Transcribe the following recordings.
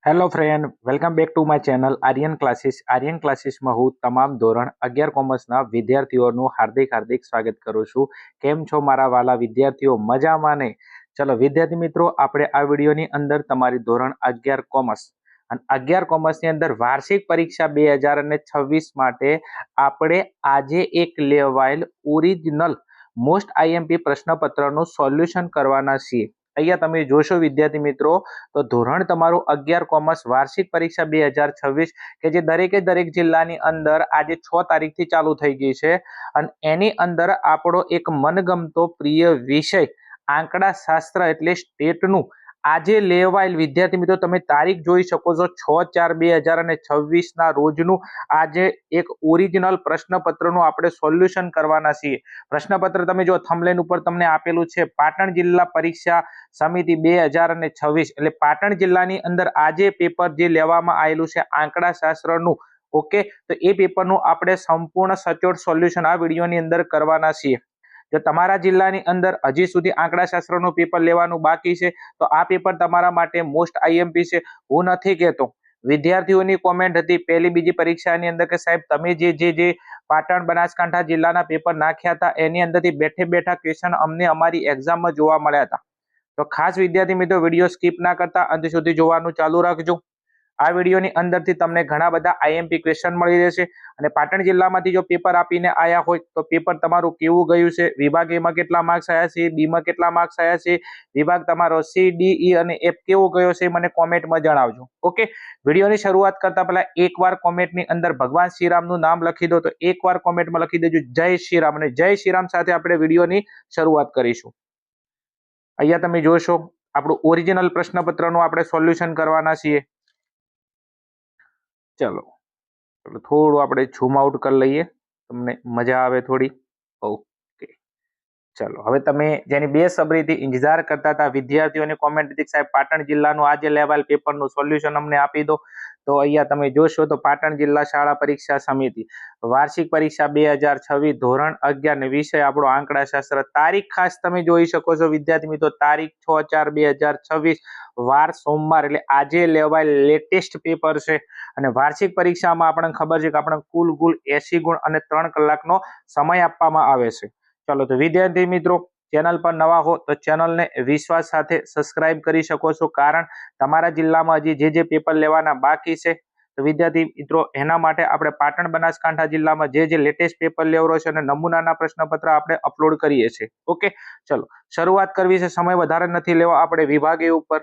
Hello friend, welcome back to my channel Aryan Classes. Aryan ક્લાસીસમાં હું તમામ ધોરણ 11 કોમર્સના વિદ્યાર્થીઓનું હાર્દિક સ્વાગત કરું છું. કેમ છો મારા વાલા વિદ્યાર્થીઓ? મજામાં ને? ચલો વિદ્યાર્થી મિત્રો, આપણે આ વિડીયોની અંદર તમારી ધોરણ 11 કોમર્સ અને 11 કોમર્સની અંદર વાર્ષિક પરીક્ષા 2026 માટે આપણે આજે એક લેવાયેલ ઓરિજિનલ મોસ્ટ આઈએમપી પ્રશ્નપત્રનું સોલ્યુશન કરવાના છીએ. અહીંયા તમે જોશો વિદ્યાર્થી મિત્રો, તો ધોરણ તમારું 11 કોમર્સ વાર્ષિક પરીક્ષા 2026 કે જે દરેક જિલ્લાની અંદર આજે 6 તારીખથી ચાલુ થઈ ગઈ છે અને એની અંદર આપણો એક મનગમતો પ્રિય વિષય આંકડા શાસ્ત્ર એટલે સ્ટેટનું આજે લેવાયેલ વિદ્યાર્થી મિત્રો તમે તારીખ જોઈ શકો છો 6/4/2026 ના રોજનું આજે એક ઓરિજિનલ પ્રશ્નપત્રનું આપણે સોલ્યુશન કરવાના છીએ. પ્રશ્નપત્ર તમે જો થંબનેલ ઉપર તમને આપેલું છે, પાટણ જિલ્લા પરીક્ષા સમિતિ 2026 એટલે પાટણ જિલ્લાની અંદર આજે પેપર જે લેવામાં આવેલું છે આંકડા શાસ્ત્રનું. ઓકે, તો એ પેપરનું આપણે સંપૂર્ણ સચોટ સોલ્યુશન આ વિડીયોની અંદર કરવાના છીએ. જો તમારા જિલ્લાની અંદર હજી સુધી આંકડા શાસ્ત્રનું પેપર લેવાનું બાકી છે તો આ પેપર તમારા માટે મોસ્ટ આઈએમપી છે. હું નથી કહેતો, વિદ્યાર્થીઓની કોમેન્ટ હતી પહેલી બીજી પરીક્ષાની અંદર કે સાહેબ તમે જે પાટણ બનાસકાંઠા જિલ્લાના પેપર નાખ્યા હતા એની અંદરથી બેઠા ક્વેશ્ચન અમને અમારી એક્ઝામમાં જોવા મળ્યા હતા. તો ખાસ વિદ્યાર્થી મિત્રો વિડીયો સ્કીપ ના કરતા અંત સુધી જોવાનું ચાલુ રાખજો. આ વિડીયોની અંદરથી તમને ઘણા બધા આઈએમપી ક્વેશ્ચન મળી રહેશે અને પાટણ જિલ્લામાંથી જો પેપર આપીને આયા હોય તો પેપર તમારું કેવું ગયું છે, વિભાગ એમાં કેટલા માર્ક્સ આવ્યા છે, બીમાં કેટલા માર્ક્સ આવ્યા છે, વિભાગ તમારો સી, ડી, ઈ અને એફ કેવો ગયો છે મને કોમેન્ટમાં જણાવજો. ઓકે, વિડીયોની શરૂઆત કરતા પહેલા એકવાર કોમેન્ટની અંદર ભગવાન શ્રીરામનું નામ લખી દો. તો એકવાર કોમેન્ટમાં લખી દેજો જય શ્રીરામ અને જય શ્રીરામ સાથે આપણે વિડીયોની શરૂઆત કરીશું. અહીંયા તમે જોશો આપણું ઓરિજિનલ પ્રશ્નપત્રનું આપણે સોલ્યુશન કરવાના છીએ. ચલો થોડું આપણે ઝૂમ આઉટ કરી લઈએ, તમને મજા આવે થોડી. ઓકે, ચલો હવે તમે જેની બેસબરીથી ઇંતજાર કરતા હતા વિદ્યાર્થીઓની કોમેન્ટ હતી સાહેબ પાટણ જિલ્લાનું આજે લેવાયેલ પેપરનું સોલ્યુશન અમને આપી દો. તો અહીંયા તમે જોશો તો પાટણ જિલ્લા શાળા પરીક્ષા સમિતિ વાર્ષિક પરીક્ષા 2026 ધોરણ 11 ને વિષય આપણો આંકડા શાસ્ત્ર. તારીખ ખાસ તમે જોઈ શકો છો વિદ્યાર્થી મિત્રો, તારીખ 6/4/2026 વાર સોમવાર એટલે આજે લેવાયેલ લેટેસ્ટ પેપર છે. અને વાર્ષિક પરીક્ષામાં આપણને ખબર છે કે આપણે કુલ 80 ગુણ અને 3 કલાકનો સમય આપવામાં આવે છે. ચલો તો વિદ્યાર્થી મિત્રો, ચેનલ પર નવા હો તો ચેનલને વિશ્વાસ સાથે સબસ્ક્રાઇબ કરી શકો છો, કારણ તમારા જિલ્લામાં હજી જે પેપર લેવાના બાકી છે. તો વિદ્યાર્થી મિત્રો એના માટે આપણે પાટણ બનાસકાંઠા જિલ્લામાં જે લેટેસ્ટ પેપર લેવરો છે અને નમૂનાના પ્રશ્નપત્ર આપણે અપલોડ કરીએ છીએ. ઓકે, ચલો શરૂઆત કરવી છે, સમય વધારે નથી લેવો. આપણે વિભાગે ઉપર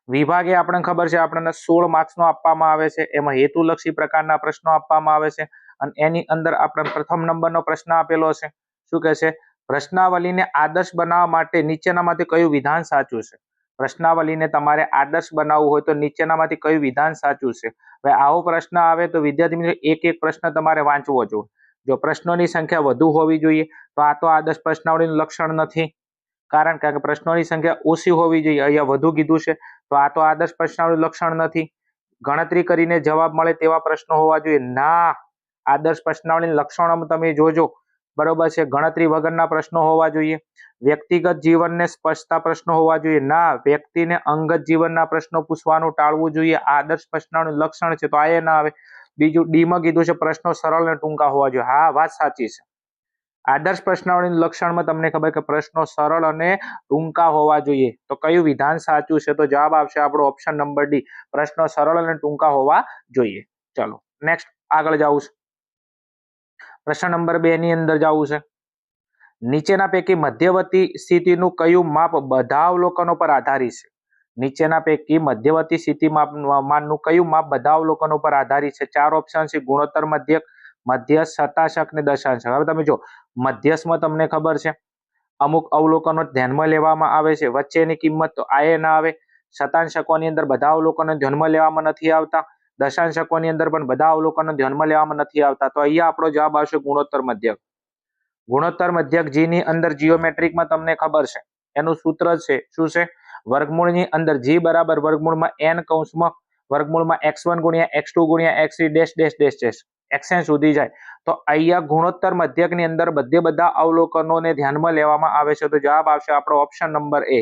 વિભાગે આપણને ખબર છે આપણને 16 માર્ક્સનો આપવામાં આવે છે. એમાં હેતુલક્ષી પ્રકારના પ્રશ્નો આપવામાં આવે છે અને એની અંદર આપણે પ્રથમ નંબરનો પ્રશ્ન આપેલો છે. શું કહે છે? પ્રશ્નાવલીને આદર્શ બનાવવા માટે નીચેનામાંથી કયું વિધાન સાચું છે? પ્રશ્નાવલીને તમારે આદર્શ બનાવવું હોય તો નીચેનામાંથી કયું વિધાન સાચું છે? હવે આવો પ્રશ્ન આવે તો વિદ્યાર્થી મિત્રો એક પ્રશ્ન તમારે વાંચવો જોઈએ. જો પ્રશ્નોની સંખ્યા વધુ હોવી જોઈએ તો આ તો આદર્શ પ્રશ્નાવલીનું લક્ષણ નથી, કારણ કે પ્રશ્નોની સંખ્યા ઓછી હોવી જોઈએ. અહીંયા વધુ કીધું છે તો આ તો આદર્શ પ્રશ્નાવલીનું લક્ષણ નથી. ગણતરી કરીને જવાબ મળે તેવા પ્રશ્નો હોવા જોઈએ. ના, આદર્શ પ્રશ્નાવલીના લક્ષણોમાં તમે જોજો, બરોબર છે, ગણતરી વગરના પ્રશ્નો હોવા જોઈએ. વ્યક્તિગત જીવનને સ્પર્શતા પ્રશ્નો હોવા જોઈએ. ના, વ્યક્તિને અંગત જીવનના પ્રશ્નો પૂછવાનું ટાળવું જોઈએ. આદર્શ પ્રશ્નાવલીનું લક્ષણ છે તો આ એ ના આવે. બીજું ડી માં કીધું છે પ્રશ્નો સરળ અને ટૂંકા હોવા જોઈએ. હા, વાત સાચી છે. આદર્શ પ્રશ્નાવલીનું લક્ષણમાં તમને ખબર કે પ્રશ્નો સરળ અને ટૂંકા હોવા જોઈએ. તો કયું વિધાન સાચું છે? તો જવાબ આવશે આપણો ઓપ્શન નંબર ડી, પ્રશ્નો સરળ અને ટૂંકા હોવા જોઈએ. ચલો નેક્સ્ટ આગળ જવું છે. પ્રશ્ન નંબર 2 ની અંદર જવું છે. નીચેના પૈકી મધ્યવર્તી સ્થિતિનું કયું માપ બધા અવલોકનો પર આધારિત છે? નીચેના પૈકી મધ્યવર્તી સ્થિતિમાનનું કયું માપ બધા અવલોકનો પર આધારિત છે? 4 ઓપ્શન છે: ગુણોત્તર, મધ્યક, મધ્યસ્થ, શતાંશક ને દશાંશક. હવે તમે જો મધ્યસ્થમાં તમને ખબર છે અમુક અવલોકનો ધ્યાનમાં લેવામાં આવે છે, વચ્ચેની કિંમત તો આ ના આવે. શતાંશકોની અંદર બધા અવલોકનો ધ્યાનમાં લેવામાં નથી આવતા. દશાંશકોની અંદર પણ બધા અવલોકનો ધ્યાનમાં લેવામાં નથી આવતા. તો અહીંયા આપણો જવાબ આવશે ગુણોત્તર મધ્યક. ગુણોત્તર મધ્યક જી ની અંદર જીઓમેટ્રિકમાં તમને ખબર છે એનું સૂત્ર છે શું છે? વર્ગમૂળની અંદર જી બરાબર વર્ગમૂળમાં n કૌંસમાં વર્ગમૂળમાં x1 ગુણ્યા x2 ગુણ્યા x3 dash dash dash dash xn સુધી જાય. તો અહીંયા ગુણોત્તર મધ્યકની અંદર બધા અવલોકનોને ધ્યાનમાં લેવામાં આવે છે. તો જવાબ આવશે આપણો ઓપ્શન નંબર એ.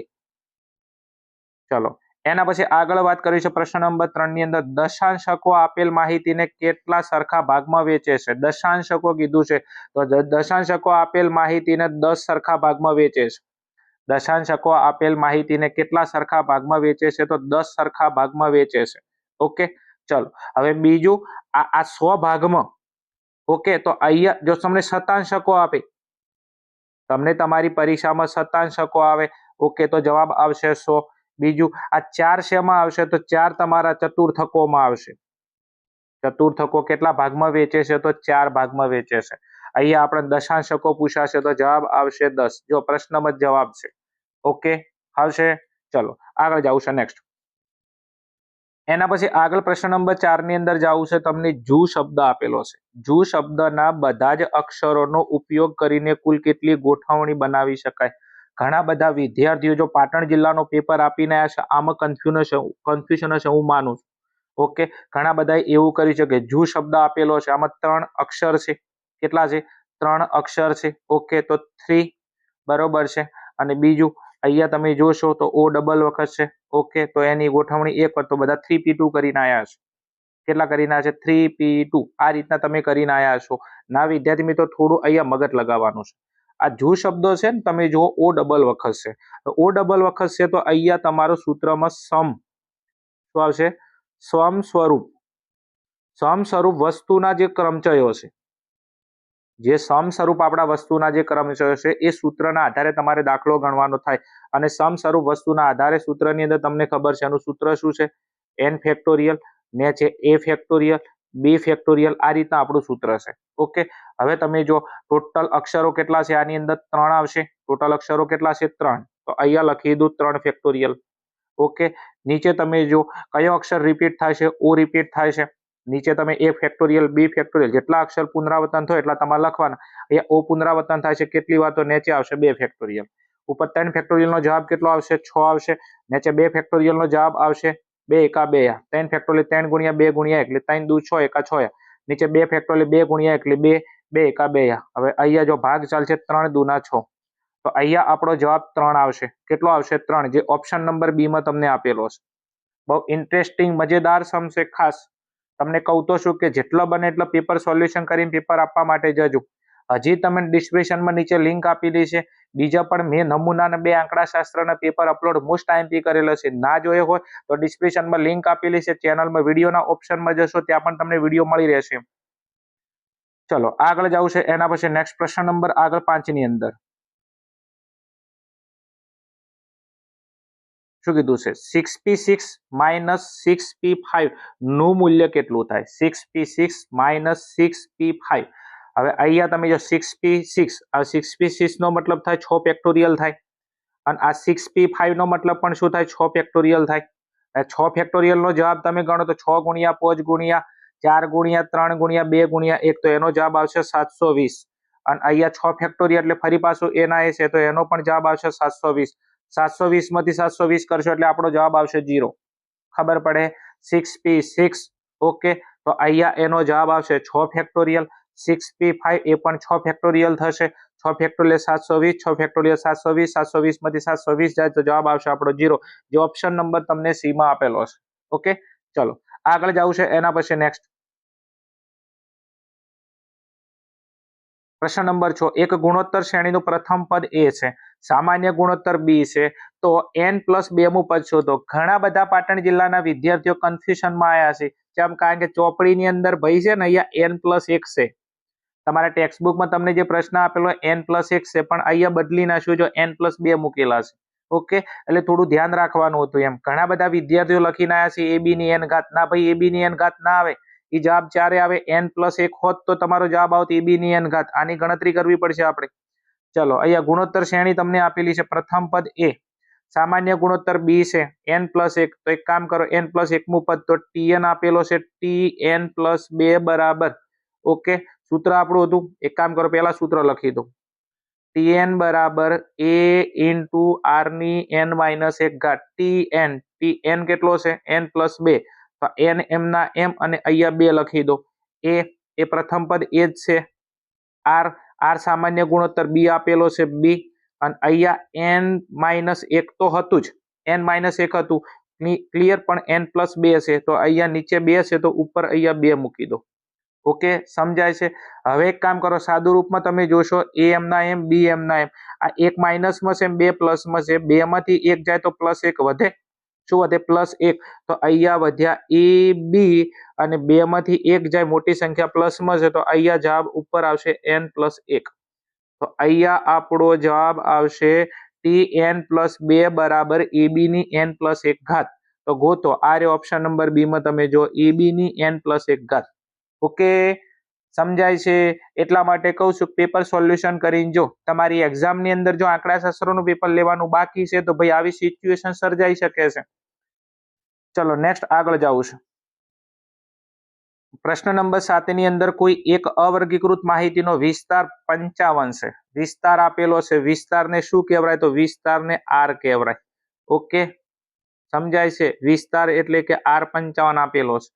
ચલો એના પછી આગળ વાત કરી છે પ્રશ્ન નંબર 3 ની અંદર દશાંશકો આપેલ માહિતીને કેટલા સરખા ભાગમાં વેચે છે. દશાંશકો કીધું છે તો દશાંશકો આપેલ માહિતીને 10 સરખા ભાગમાં વેચે છે. દશાંશકો આપેલ માહિતીને કેટલા સરખા ભાગમાં વેચે છે તો 10 સરખા ભાગમાં વેચે છે. ઓકે, ચલો હવે બીજું આ 100 ભાગમાં, ઓકે, તો અહીંયા જો તમને શતાંશકો આપે, તમને તમારી પરીક્ષામાં શતાંશકો આવે, ઓકે, તો જવાબ આવશે 100. બીજું આ 4 શેમાં આવશે તો 4 તમારા ચતુર્થકોમાં આવશે. ચતુર્થકો કેટલા ભાગમાં વેચે છે તો 4 ભાગમાં વેચે છે. અહીંયા આપણે દશાંશકો પૂછાશે તો જવાબ આવશે 10. જો પ્રશ્નમાં જ જવાબ છે. ઓકે, આવશે. ચલો આગળ જાવું છે નેક્સ્ટ. એના પછી આગળ પ્રશ્ન નંબર 4 ની અંદર જાવું છે. તમને જુ શબ્દ આપેલો છે. જુ શબ્દના બધા જ અક્ષરોનો ઉપયોગ કરીને કુલ કેટલી ગોઠવણી બનાવી શકાય. ઘણા બધા વિદ્યાર્થીઓ જો પાટણ જિલ્લાનો પેપર આપીને આવ્યા છે આમાં કન્ફ્યુઝન હશે હું માનું છું. ઓકે, ઘણા બધા એવું કર્યું છે કે જુ શબ્દ આપેલો છે, આમાં 3 અક્ષર છે. કેટલા છે? 3 અક્ષર છે. ઓકે, તો 3 બરોબર છે. અને બીજું અહીંયા તમે જોશો તો ઓ ડબલ વખત છે. ઓકે, તો એની ગોઠવણી 1 તો બધા 3p2 કરીને આવ્યા છે. કેટલા કરીને આવ્યા છે? 3p2. આ રીતના તમે કરીને આવ્યા છો. ના વિદ્યાર્થી મિત્રો થોડું અહીંયા મગજ લગાવવાનું છે. આ જુ શબ્દો છે ને તમે જુઓ ઓ ડબલ વખત છે. ઓ ડબલ વખત છે તો અહીંયા તમારું સૂત્રમાં સમ શું આવશે? સમ સ્વરૂપ. સમ સ્વરૂપ વસ્તુના જે ક્રમચયો છે, જે સમ સ્વરૂપ આપણા વસ્તુના જે ક્રમચયો છે એ સૂત્રના આધારે તમારે દાખલો ગણવાનો થાય. અને સમ સ્વરૂપ વસ્તુના આધારે સૂત્રની અંદર તમને ખબર છે એનું સૂત્ર શું છે? n ફેક્ટોરિયલ ને છે a ફેક્ટોરિયલ b ફેક્ટોરિયલ. આ રીતના આપણું સૂત્ર છે. ઓકે, હવે તમે જો ટોટલ અક્ષરો કેટલા છે આની અંદર 3 આવશે. ટોટલ અક્ષરો કેટલા છે? 3. તો અહીંયા લખી દઉં 3 ફેક્ટોરિયલ. ઓકે, નીચે તમે જો કયો અક્ષર રિપીટ થાય છે? ઓ રિપીટ થાય છે. નીચે તમે a ફેક્ટોરિયલ b ફેક્ટોરિયલ જેટલા અક્ષર પુનરાવર્તન થાય એટલા તમારે લખવાના. અહીંયા ઓ પુનરાવર્તન થાય છે કેટલી વાર? તો નીચે આવશે 2 ફેક્ટોરિયલ. ઉપર 3 ફેક્ટોરિયલનો જવાબ કેટલો આવશે? 6 આવશે. નીચે 2 ફેક્ટોરિયલનો જવાબ આવશે 2 એકા 2. 3 ફેક્ટોરિયલ 3 ગુણ્યા 2 ગુણ્યા 1 એટલે 3 દુ 6 એકા 6. નીચે 2 ફેક્ટોરિયલ 2 ગુણ્યા 1 એટલે 2 2 એકા 2. હવે અહીંયા જો ભાગ ચાલશે 3 દુના 6. તો અહીંયા આપણો જવાબ 3 આવશે. કેટલો આવશે? 3, જે ઓપ્શન નંબર બી માં તમને આપેલો છે. બહુ ઇન્ટરેસ્ટિંગ મજેદાર સમ છે. ખાસ તમને કહું તો શું કે જેટલા બને એટલા પેપર સોલ્યુશન કરીને પેપર આપવા માટે જજો. હજી તમે ડિસ્ક્રિપ્શનમાં નીચે લિંક આપેલી છે. બીજા પણ મેં નમૂનાના 2 આંકડાશાસ્ત્રના પેપર અપલોડ મોસ્ટ ટાઈમથી કરેલા છે. ના જોયો હોય તો ડિસ્ક્રિપ્શનમાં લિંક આપેલી છે. ચેનલમાં વિડીયોના ઓપ્શનમાં જશો ત્યાં પણ તમને વિડીયો મળી રહેશે. ચલો આગળ જવું છે. એના પછી નેક્સ્ટ પ્રશ્ન નંબર આગળ 5 ની અંદર શું કીધું છે? 6p6 માઇનસ 6p5 નું મૂલ્ય કેટલું થાય? 6p6 minus 6p5. હવે અહીંયા તમે જો 6p6, આ 6p6 નો મતલબ થાય 6 ફેક્ટોરિયલ થાય. અને આ 6p5 નો મતલબ પણ શું થાય? 6 ફેક્ટોરિયલ થાય. 6 ફેક્ટોરિયલ નો જવાબ તમે ગણો તો 6 ગુણ્યા 5 ગુણ્યા 4 ગુણ્યા 3 ગુણ્યા 2 ગુણ્યા 1 તો એનો જવાબ આવશે 720. અને અહીંયા 6 ફેક્ટોરિયલ એટલે ફરી પાછું એના એ છે તો એનો પણ જવાબ આવશે 720. 720 માંથી 720 કરશો એટલે આપણો જવાબ આવશે 0. ખબર પડે? 6p6. ઓકે, તો અહીંયા એનો જવાબ આવશે 6 ફેક્ટોરિયલ. 6p5 એ પણ 6 ફેક્ટોરિયલ થશે. 6 ફેક્ટોરિયલ 720, 6 ફેક્ટોરિયલ 720, 720 માંથી 720 જાય તો જવાબ આવશે આપણો 0, જે ઓપ્શન નંબર તમને સી માં આપેલો છે. ઓકે, ચલો આગળ જવું છે. એના પછી નેક્સ્ટ પ્રશ્ન નંબર 6. એક ગુણોત્તર શ્રેણીનું પ્રથમ પદ એ છે, સામાન્ય ગુણોત્તર બી છે, તો n+2 મું પદ શોધો. ઘણા બધા પાટણ જિલ્લાના વિદ્યાર્થીઓ કન્ફ્યુઝનમાં આવ્યા છે. કેમ? કારણ કે ચોપડીની અંદર ભાઈ છે ને અહીંયા n+1 છે. તમારા ટેક્સ્ટ બુકમાં તમને જે પ્રશ્ન આપેલો n+1 છે પણ અહીંયા બદલી નાખ્યું, જો n+2 મૂકેલા છે. ઓકે, એટલે થોડું ધ્યાન રાખવાનું હતું. એમ ઘણા બધા વિદ્યાર્થીઓ લખીને આવ્યા છે ab ની n ઘાત. ના ભાઈ, ab ની n ઘાત ના આવે. એ જવાબ ચારે આવે. n+1 હોત તો તમારો જવાબ આવતો ab ની n ઘાત. આની ગણતરી કરવી પડશે આપણે. ચલો અહીંયા ગુણોત્તર શ્રેણી તમને આપેલી છે. પ્રથમ પદ એ, સામાન્ય ગુણોત્તર બી છે, n+1. તો એક કામ કરો, n+1 મું પદ તો tn આપેલો છે, tn+2 બરાબર. ઓકે, સૂત્ર આપણું હતું. એક કામ કરો, પહેલા સૂત્ર લખી દો. tn બરાબર a ઇન્ટુ r ની n-1 ઘાત. tn કેટલો છે? n+2. તો n m ના m અને અહીંયા 2 લખી દો. એ પ્રથમ પદ એ જ છે. r સામાન્ય ગુણોત્તર બી આપેલો છે, બી. અને અહીંયા n-1 તો હતું જ, n-1 હતું. ક્લિયર, પણ n+2 છે તો અહીંયા નીચે 2 છે તો ઉપર અહીંયા 2 મૂકી દો. ઓકે, સમજાય છે? હવે એક કામ કરો, સાદું રૂપમાં તમે જોશો a m ના m b m ના m, આ એક માઇનસમાં છે 2 પ્લસમાં છે, 2 માંથી 1 જાય તો +1 વધે. શું વધે? +1. તો અહીંયા વધ્યા a b અને 2 માંથી 1 જાય, મોટી સંખ્યા પ્લસમાં છે તો અહીંયા જવાબ ઉપર આવશે n+1. તો અહીંયા આપણો જવાબ આવશે tn+2 બરાબર ab ની n+1 ઘાત. તો ગોતો, આ રે ઓપ્શન નંબર બી માં તમે જો ab ની n+1 ઘાત. ઓકે, સમજાય છે? એટલા માટે કહું છું પેપર સોલ્યુશન કરીને જો તમારી એક્ઝામ ની અંદર જો આંકડાશાસ્ત્રનું પેપર લેવાનું બાકી છે તો ભાઈ આવી સિચ્યુએશન સર્જાઈ શકે છે. ચલો નેક્સ્ટ આગળ જાવું છે. પ્રશ્ન નંબર 7 ની અંદર કોઈ એક અવર્ગીકૃત માહિતીનો વિસ્તાર 55 છે. વિસ્તાર આપેલો છે, વિસ્તારને શું કહેવાય? તો વિસ્તારને r કહેવાય. ઓકે, સમજાય છે? વિસ્તાર એટલે કે r55 આપેલો છે.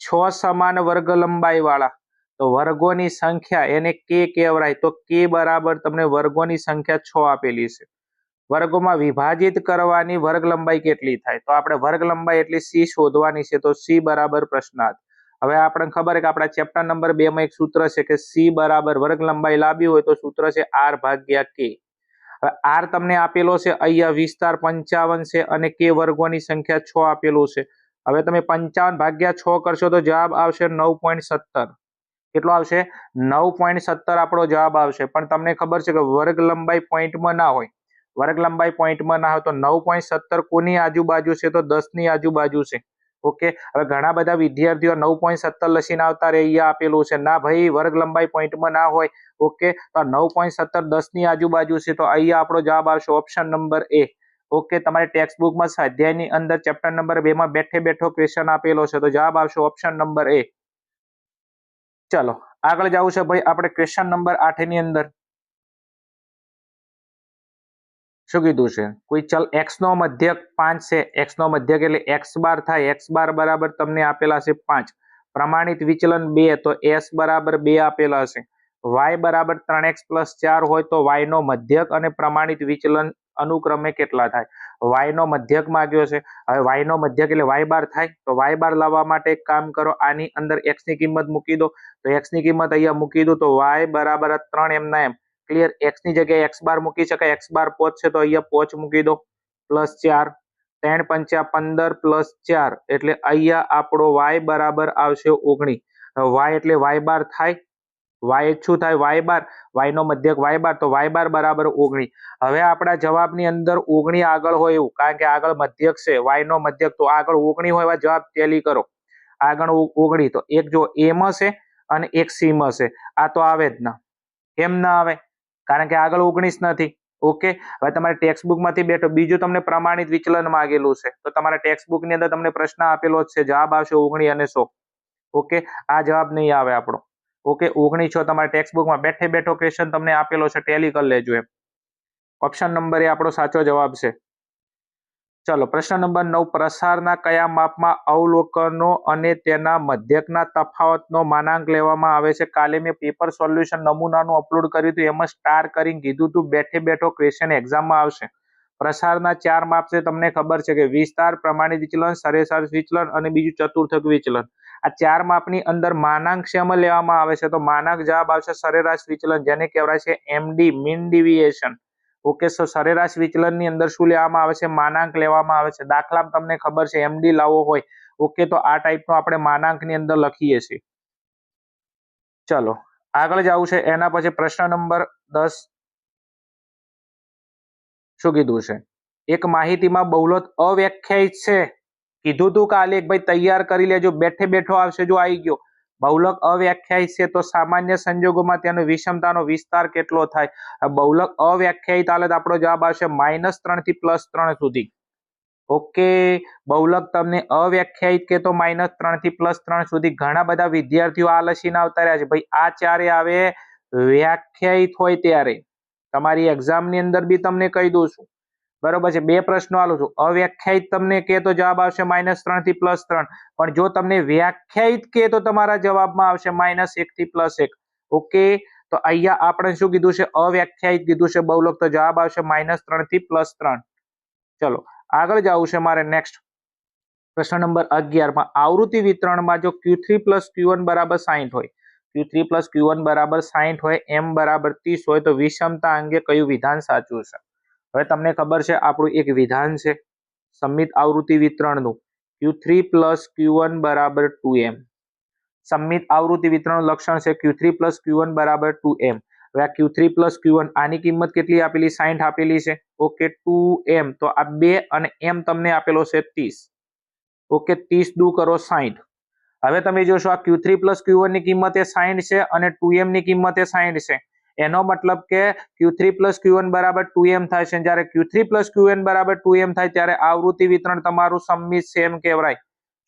6 સમાન વર્ગ લંબાઈ વાળા, તો વર્ગોની સંખ્યા એને k કહેવાય. તો k બરાબર તમને વર્ગોની સંખ્યા 6 આપેલી છે. વર્ગોમાં વિભાજિત કરવાની વર્ગ લંબાઈ કેટલી થાય? તો આપણે વર્ગ લંબાઈ એટલે c શોધવાની છે. તો c બરાબર પ્રશ્નાર્થ. હવે આપણને ખબર છે કે આપણા ચેપ્ટર નંબર 2 માં એક સૂત્ર છે કે c બરાબર વર્ગ લંબાઈ લાવી હોય તો સૂત્ર છે r ભાગ્યા k. હવે r તમને આપેલો છે, અહીંયા વિસ્તાર 55 છે અને k વર્ગોની સંખ્યા 6 આપેલું છે. હવે તમે 55 ભાગ્યા 6 કરશો તો જવાબ આવશે 9.17. કેટલો આવશે? 9.17 આપણો જવાબ આવશે. પણ તમને ખબર છે કે વર્ગ લંબાઈ પોઈન્ટમાં ના હોય. વર્ગ લંબાઈ પોઈન્ટમાં ના હોય તો 9.17 કોની આજુબાજુ છે? તો 10 ની આજુબાજુ છે. ઓકે, હવે ઘણા બધા વિદ્યાર્થીઓ 9.17 લસીને આવતા રે, અહીંયા આપેલું છે. ના ભાઈ, વર્ગ લંબાઈ પોઈન્ટમાં ના હોય. ઓકે, તો 9.17 10 ની આજુબાજુ છે તો અહીંયા આપણો જવાબ આવશે ઓપ્શન નંબર એ. ઓકે, તમારી ટેક્સ્ટ બુકમાં સ્વાધ્યાયની અંદર ચેપ્ટર નંબર 2 માં બેઠે બેઠો ક્વેશ્ચન આપેલો છે તો જવાબ આવશે ઓપ્શન નંબર એ. ચલો આગળ જવું છે ભાઈ આપણે ક્વેશ્ચન નંબર 8 ની અંદર. શું કીધું છે? કોઈ ચલ x નો મધ્યક 5 છે. x નો મધ્યક એટલે x બાર થાય. x બાર બરાબર તમને આપેલા છે 5. પ્રમાણિત વિચલન 2 તો s બરાબર 2 આપેલા છે. y બરાબર 3x + 4 હોય તો y નો મધ્યક અને પ્રમાણિત વિચલન અનુક્રમે કેટલા થાય? y નો મધ્યક માંગ્યો છે. હવે y નો મધ્યક એટલે y બાર થાય. તો y બાર લાવવા માટે એક કામ કરો, આની અંદર x ની કિંમત મૂકી દો. તો x ની કિંમત અહીંયા મૂકી દો તો y બરાબર 3 m ના m. ક્લિયર? x ની જગ્યાએ x બાર મૂકી શકાય. x બાર 5 છે તો અહીંયા 5 મૂકી દો, +4. 3 × 5 = 15 + 4 એટલે અહીંયા આપણો y બરાબર આવશે 19. y એટલે y બાર થાય. y શું થાય? y બાર. y નો મધ્યક y બાર, તો y બાર બરાબર 19. હવે આપણા જવાબની અંદર 19 આગળ હોય એવું, કારણ કે આગળ મધ્યક છે, y નો મધ્યક, તો આગળ 19 હોય એવા જવાબ ટેલી કરો. આગળ 19 તો એક જો a માં છે અને એક c માં છે. આ તો આવે જ ના. કેમ ના આવે? કારણ કે આગળ 19 નથી. ઓકે, હવે તમારે ટેક્સ્ટ બુકમાંથી બેઠો બીજું તમને પ્રમાણિત વિચલન માંગેલું છે તો તમારા ટેક્સ્ટ બુકની અંદર તમને પ્રશ્ન આપેલો જ છે, જવાબ આવશે 19 અને 100. ઓકે, આ જવાબ નહીં આવે આપણો. ઓકે, 19 તમારા ટેક્સ્ટ બુકમાં બેઠે બેઠો ક્વેશ્ચન તમને આપેલો છે, ટેલી કરી લેજો એમ. ઓપ્શન નંબર એ આપણો સાચો જવાબ છે. ચલો પ્રશ્ન નંબર 9. પ્રસારના કયા માપમાં અવલોકનો અને તેના મધ્યકના તફાવતનો માનાંક લેવામાં આવે છે? કાલે મેં પેપર સોલ્યુશન નમૂનાનું અપલોડ કર્યું હતું, એમાં સ્ટાર કરીને કીધું હતું બેઠે બેઠો ક્વેશ્ચન એક્ઝામમાં આવશે. પ્રસારના 4 માપ છે, તમને ખબર છે કે વિસ્તાર, પ્રમાણિત વિચલન, સરેરાશ વિચલન અને બીજું ચતુર્થક વિચલન. આ 4 માપની અંદર માનાંક શેમાં લેવામાં આવે છે? તો માનાંક જવાબ આવશે સરેરાશ વિચલન, જેને કહેવાય છે MD, મીન ડેવિએશન. ઓકે, સો સરેરાશ વિચલનની અંદર શું લેવામાં આવે છે? માનાંક લેવામાં આવે છે. દાખલામાં તમને ખબર છે MD લાવવો હોય, ઓકે, તો આ ટાઈપનો આપણે માનાંકની અંદર લખીએ છીએ. ચલો આગળ જવું છે. એના પછી પ્રશ્ન નંબર 10. શું કીધું છે? એક માહિતીમાં બહુલક અવ્યાખ્યાયિત છે. કીધું તું કાલે ભાઈ તૈયાર કરી લેજો, બેઠે બેઠો આવશે. જો આવી ગયો બહુલક અવ્યાખ્યાયિત છે તો સામાન્ય સંજોગોમાં તેનો વિષમતાનો વિસ્તાર કેટલો થાય? બહુલક અવ્યાખ્યાયિત હાલત આપણો જવાબ આવશે -3 થી +3 સુધી. ઓકે, બહુલક તમને અવ્યાખ્યાયિત કે તો -3 થી +3 સુધી. ઘણા બધા વિદ્યાર્થીઓ આ લસીને આવતા રહ્યા છે. ભાઈ આ ચારે આવે વ્યાખ્યાયિત હોય ત્યારે. તમારી એક્ઝામની અંદર બી તમને કહી દઉં છું, બરોબર છે. 2 પ્રશ્નો આલું છું. અવ્યાખ્યાયિત તમને કે તો જવાબ આવશે -3 થી +3. પણ જો તમને વ્યાખ્યાયિત કે તો તમારા જવાબમાં આવશે -1 થી +1. ઓકે, તો અહીંયા આપણે શું કીધું છે? અવ્યાખ્યાયિત કીધું છે બહુલક, તો જવાબ આવશે -3 થી +3. ચલો આગળ જવું છે મારે નેક્સ્ટ. પ્રશ્ન નંબર 11 માં આવૃત્તિ વિતરણમાં જો Q3 + Q1 = 60 હોય, Q3 + Q1 = 60 હોય, m = 30 હોય તો વિષમતા અંગે કયું વિધાન સાચું છે? હવે તમને ખબર છે આપણું એક વિધાન છે સમમિત આવૃત્તિ વિતરણનું, Q3 + Q1 = 2m. સમમિત આવૃત્તિ વિતરણનું લક્ષણ છે Q3 + Q1 = 2m. હવે આ Q3 + Q1 આની કિંમત કેટલી આપેલી? 60 આપેલી છે. ઓકે, 2m તો આ 2 અને m તમને આપેલો છે 30. ઓકે, 30 દુ કરો 60. હવે તમે જોશો આ Q3 + Q1 ની કિંમત એ 60 છે અને 2m ની કિંમત એ 60 છે. એનો મતલબ કે Q3 + Q1 = 2m થાય છે. જ્યારે Q3 + Q1 = 2m થાય ત્યારે આવૃત્તિ વિતરણ તમારું સમમિત સેમ કહેવાય.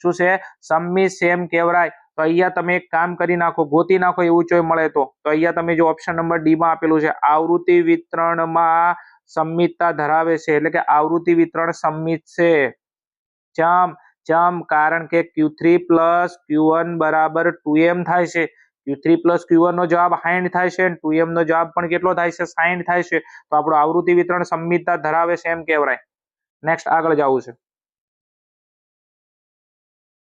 શું છે? સમમિત સેમ કહેવાય. તો અહીંયા તમે એક કામ કરી નાખો, ગોતી નાખો એવું ચોય મળે તો અહીંયા તમે જો ઓપ્શન નંબર ડી માં આપેલું છે આવૃત્તિ વિતરણમાં સમમિતતા ધરાવે છે, એટલે કે આવૃત્તિ વિતરણ સમમિત છે. ચમ કારણ કે Q3 + Q1 = 2m થાય છે. Q3 + Q1 નો જવાબ 60 થાય છે અને 2m નો જવાબ પણ કેટલો થાય છે? 60 થાય છે. તો આપણું આવૃત્તિ વિતરણ સમમિતતા ધરાવે છે એમ કહેવાય. નેક્સ્ટ આગળ જવું છે.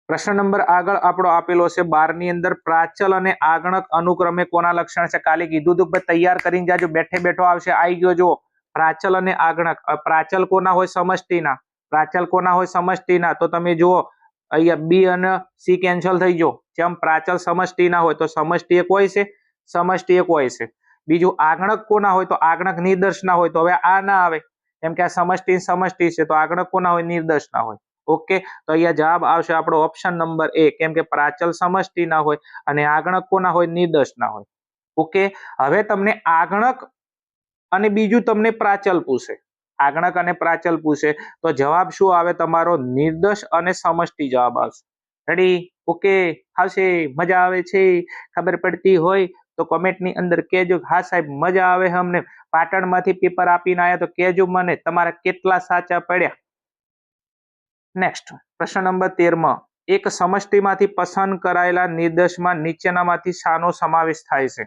પ્રશ્ન નંબર આગળ આપણો આપેલો છે 12 ની અંદર પ્રાચલ અને આગણક અનુક્રમે કોના લક્ષણ છે? કાલે કીધું હતું કે તૈયાર કરીને જાજો, બેઠે બેઠો આવશે. આવી ગયો જો પ્રાચલ અને આગણક. પ્રાચલ કોના હોય? સમષ્ટિના. પ્રાચલ કોના હોય? સમષ્ટિના. તો તમે જુઓ અહીંયા બી અને સી કેન્સલ થઈ ગયો. જેમ પ્રાચલ સમષ્ટિના હોય તો સમષ્ટિ એક હોય છે, સમષ્ટિ એક હોય છે. બીજું આગણક કોના હોય? તો આગણક નિર્દર્શના હોય. તો હવે આ ના આવે કેમ કે આ સમષ્ટિ સમષ્ટિ છે, તો આગણક કોના હોય? નિર્દર્શના હોય. ઓકે, તો અહીંયા જવાબ આવશે આપણો ઓપ્શન નંબર એ, કેમ કે પ્રાચલ સમષ્ટિના હોય અને આગણક કોના હોય? નિર્દર્શના હોય. ઓકે, હવે તમને આગણક અને બીજું તમને પ્રાચલ પૂછે. આગણક અને પ્રાચલ પૂછે તો જવાબ શું આવે તમારો? નિર્દર્શ અને સમષ્ટિ જવાબ આવશે. રેડી? ઓકે, આવશે. મજા આવે છે? ખબર પડતી હોય તો કોમેન્ટની અંદર કહેજો. હા સાહેબ મજા આવે છે અમને, પાટણમાંથી પેપર આપીને આવ્યા તો કહેજો મને તમારા કેટલા સાચા પડ્યા. નેક્સ્ટ પ્રશ્ન નંબર 13 માં એક સમષ્ટિમાંથી પસંદ કરાયેલા નિર્દેશમાં નીચેનામાંથી શાનો સમાવેશ થાય છે?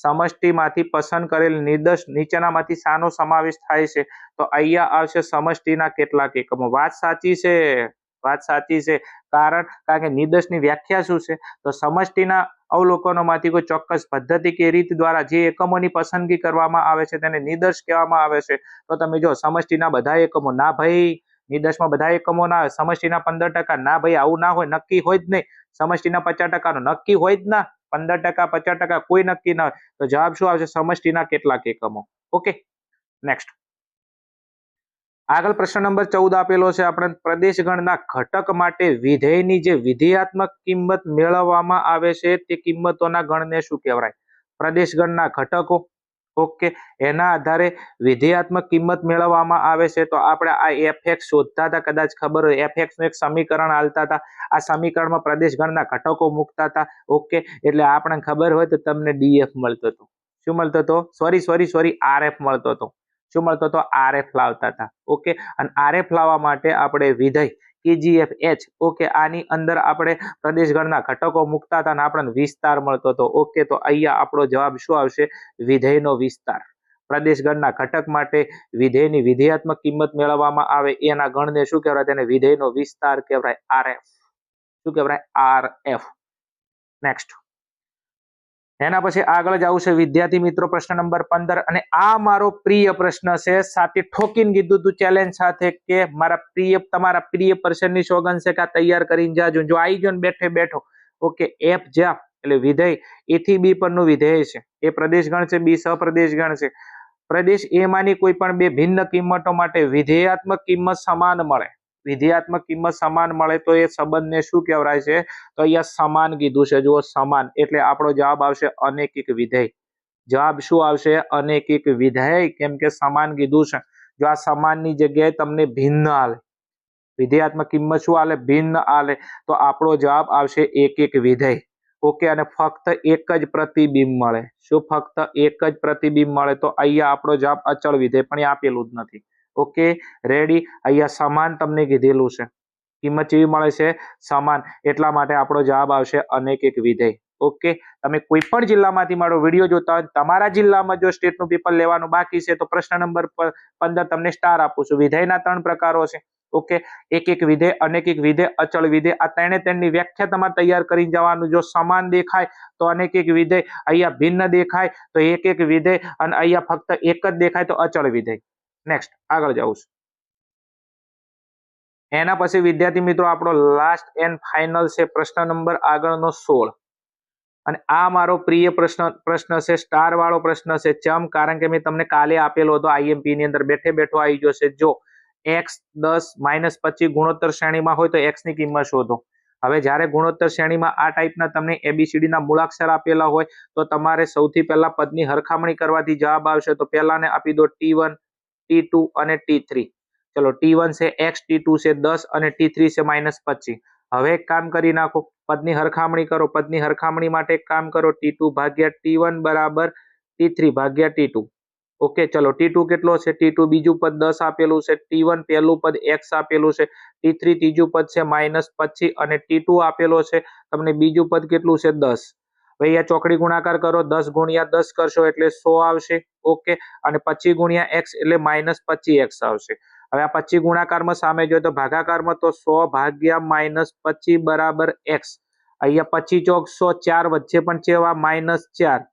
સમષ્ટિમાંથી પસંદ કરેલ નિર્દેશ નીચેનામાંથી શાનો સમાવેશ થાય છે? તો અહીંયા આવશે સમષ્ટિના કેટલાક એકમો. વાત સાચી છે, વાત સાચી છે. કારણ કે નિર્દેશની વ્યાખ્યા શું છે? તો સમષ્ટિના અવલોકનોમાંથી કોઈ ચોક્કસ પદ્ધતિ કે રીત દ્વારા જે એકમોની પસંદગી કરવામાં આવે છે તેને નિર્દેશ કહેવામાં આવે છે. તો તમે જો સમષ્ટિના બધા એકમો, ના ભાઈ નિર્દેશમાં બધા એકમો ના, સમષ્ટિના 15%, ના ભાઈ આવું ના હોય, નક્કી હોય જ નહીં. સમષ્ટિના 50% નક્કી હોય જ ના, 15%, 50% કોઈ નક્કી ના હોય. તો જવાબ શું આવશે? સમષ્ટિના કેટલાક એકમો. ઓકે, નેક્સ્ટ આગળ પ્રશ્ન નંબર 14 આપેલો છે આપણે પ્રદેશ ગણના ઘટક માટે વિધેયની જે વિધેયાત્મક કિંમત મેળવવામાં આવે છે તે કિંમતોના ગણને શું કહેવાય? પ્રદેશ ગણના ઘટકો. ઓકે, એના આધારે વિધેયાત્મક કિંમત મેળવવામાં આવે છે. તો આપણે આ fx શોધતા હતા, કદાચ ખબર હોય, fx નું એક સમીકરણ આલતા હતા. આ સમીકરણમાં પ્રદેશ ગણના ઘટકો મૂકતા હતા. ઓકે, એટલે આપણને ખબર હોય તો તમને df મળતો હતો. શું મળતો હતો? સોરી rf મળતો હતો. શું મળતો હતો? rf લાવતા હતા. ઓકે, અને rf લાવવા માટે આપણે વિધેય kgf ઓકે આની અંદર આપણે પ્રદેશ ગણના ઘટકો મૂકતા હતા અને આપણને વિસ્તાર મળતો હતો. ઓકે, તો અહીંયા આપણો જવાબ શું આવશે? વિધેયનો વિસ્તાર. પ્રદેશ ગણના ઘટક માટે વિધેયની વિધેયાત્મક કિંમત મેળવવામાં આવે એના ગણને શું કહેવાય? તેને વિધેયનો વિસ્તાર કહેવાય, rf. શું કહેવાય? rf. નેક્સ્ટ એના પછી આગળ જવું છે વિદ્યાર્થી મિત્રો પ્રશ્ન નંબર 15 અને આ મારો પ્રિય પ્રશ્ન છે. સાથે ઠોકીને કીધું તું ચેલેન્જ સાથે કે મારા પ્રિય, તમારા પ્રિય પર્સનની સોગન છે કે આ તૈયાર કરીને જાજો. જો આવી ગયો ને બેઠે બેઠો. ઓકે, એફ જ્યાં એટલે વિધેય એ થી બી પરનું વિધેય છે. એ પ્રદેશ ગણ છે, બી સપ્રદેશ ગણ છે. પ્રદેશ એ માંની કોઈ પણ બે ભિન્ન કિંમતો માટે વિધેયાત્મક કિંમત સમાન મળે. વિધેયાત્મક કિંમત સમાન મળે તો એ સંબંધને શું કહેવાય છે? તો અહીંયા સમાન કીધું છે. જુઓ સમાન એટલે આપણો જવાબ આવશે અનૈકિક વિધેય. જવાબ શું આવશે? અનૈકિક વિધેય, કેમ કે સમાન કીધું છે. જો આ સમાનની જગ્યાએ તમને ભિન્ન આલે, વિધેયાત્મક કિંમત શું આલે? ભિન્ન આલે, તો આપણો જવાબ આવશે એકિક વિધેય. ઓકે, અને ફક્ત એક જ પ્રતિબિંબ મળે. શું? ફક્ત એક જ પ્રતિબિંબ મળે. તો અહીંયા આપણો જવાબ અચળ વિધેય, પણ એ આપેલું જ નથી. Okay, ready? અહીંયા સમાન તમને કીધેલું છે. કિંમત કેવી મળે છે? સમાન. એટલા માટે આપણો જવાબ આવશે અનૈકિક વિધેય. ઓકે, તમે કોઈ પણ જિલ્લામાંથી મારો વિડીયો જોતા હોય, તમારા જિલ્લામાં જો સ્ટેટનું પેપર લેવાનું બાકી છે તો પ્રશ્ન નંબર 15 તમને સ્ટાર આપું છું. વિધેયના 3 પ્રકારો છે. ઓકે, એક વિધેય, અનૈકિક વિધેય, અચળ વિધેય. આ ત્રણેની વ્યાખ્યા તમારે તૈયાર કરીને જવાનું. જો સમાન દેખાય તો અનૈકિક વિધેય, અહીંયા ભિન્ન દેખાય તો એક વિધેય, અને અહીંયા ફક્ત એક જ દેખાય તો અચળ વિધેય. નેક્સ્ટ આગળ જાઉં છું. એના પછી વિદ્યાર્થી મિત્રો આપણો લાસ્ટ એન્ડ ફાઇનલ છે પ્રશ્ન નંબર આગળનો 16. અને આ મારો પ્રિય પ્રશ્ન છે, સ્ટાર વાળો પ્રશ્ન છે. ચમ? કારણ કે મેં તમને કાલે આપેલો હતો, આઈએમપી ની અંદર બેઠે બેઠો આવી જશે. જો x 10 -25 ગુણોત્તર શ્રેણીમાં હોય તો x ની કિંમત શોધો. હવે જ્યારે ગુણોત્તર શ્રેણીમાં આ ટાઈપના તમને એબીસીડી ના મૂળાક્ષર આપેલા હોય તો તમારે સૌથી પહેલા પદની હરખામણી કરવાથી જવાબ આવશે. તો પહેલાને આપી દો T1, T2 અને T3. ચલો, T1 છે x, T2 છે 10 અને T3 છે -25. હવે એક કામ કરી નાખો, પદની હરખામણી કરો. પદની હરખામણી માટે એક કામ કરો, T2 ભાગ્યા T1 બરાબર T3 ભાગ્યા T2. ઓકે, ચલો, T2 કેટલો છે? T2 બીજું પદ 10 આપેલું છે, T1 પહેલું પદ x આપેલું છે, T3 ત્રીજું પદ છે -25 અને T2 આપેલો છે તમને બીજું પદ કેટલું છે? 10. હવે અહીંયા ચોકડી ગુણાકાર કરો, 10 ગુણ્યા 10 કરશો એટલે 100 આવશે. ઓકે, અને 25 ગુણ્યા x એટલે -25x આવશે. હવે આ 25 ગુણાકારમાં સામે જોઈએ તો ભાગાકારમાં તો 100 ભાગ્યા -25 બરાબર x. અહીંયા 25 ચોક 100, 4 વચ્ચે પણ કેવા -4,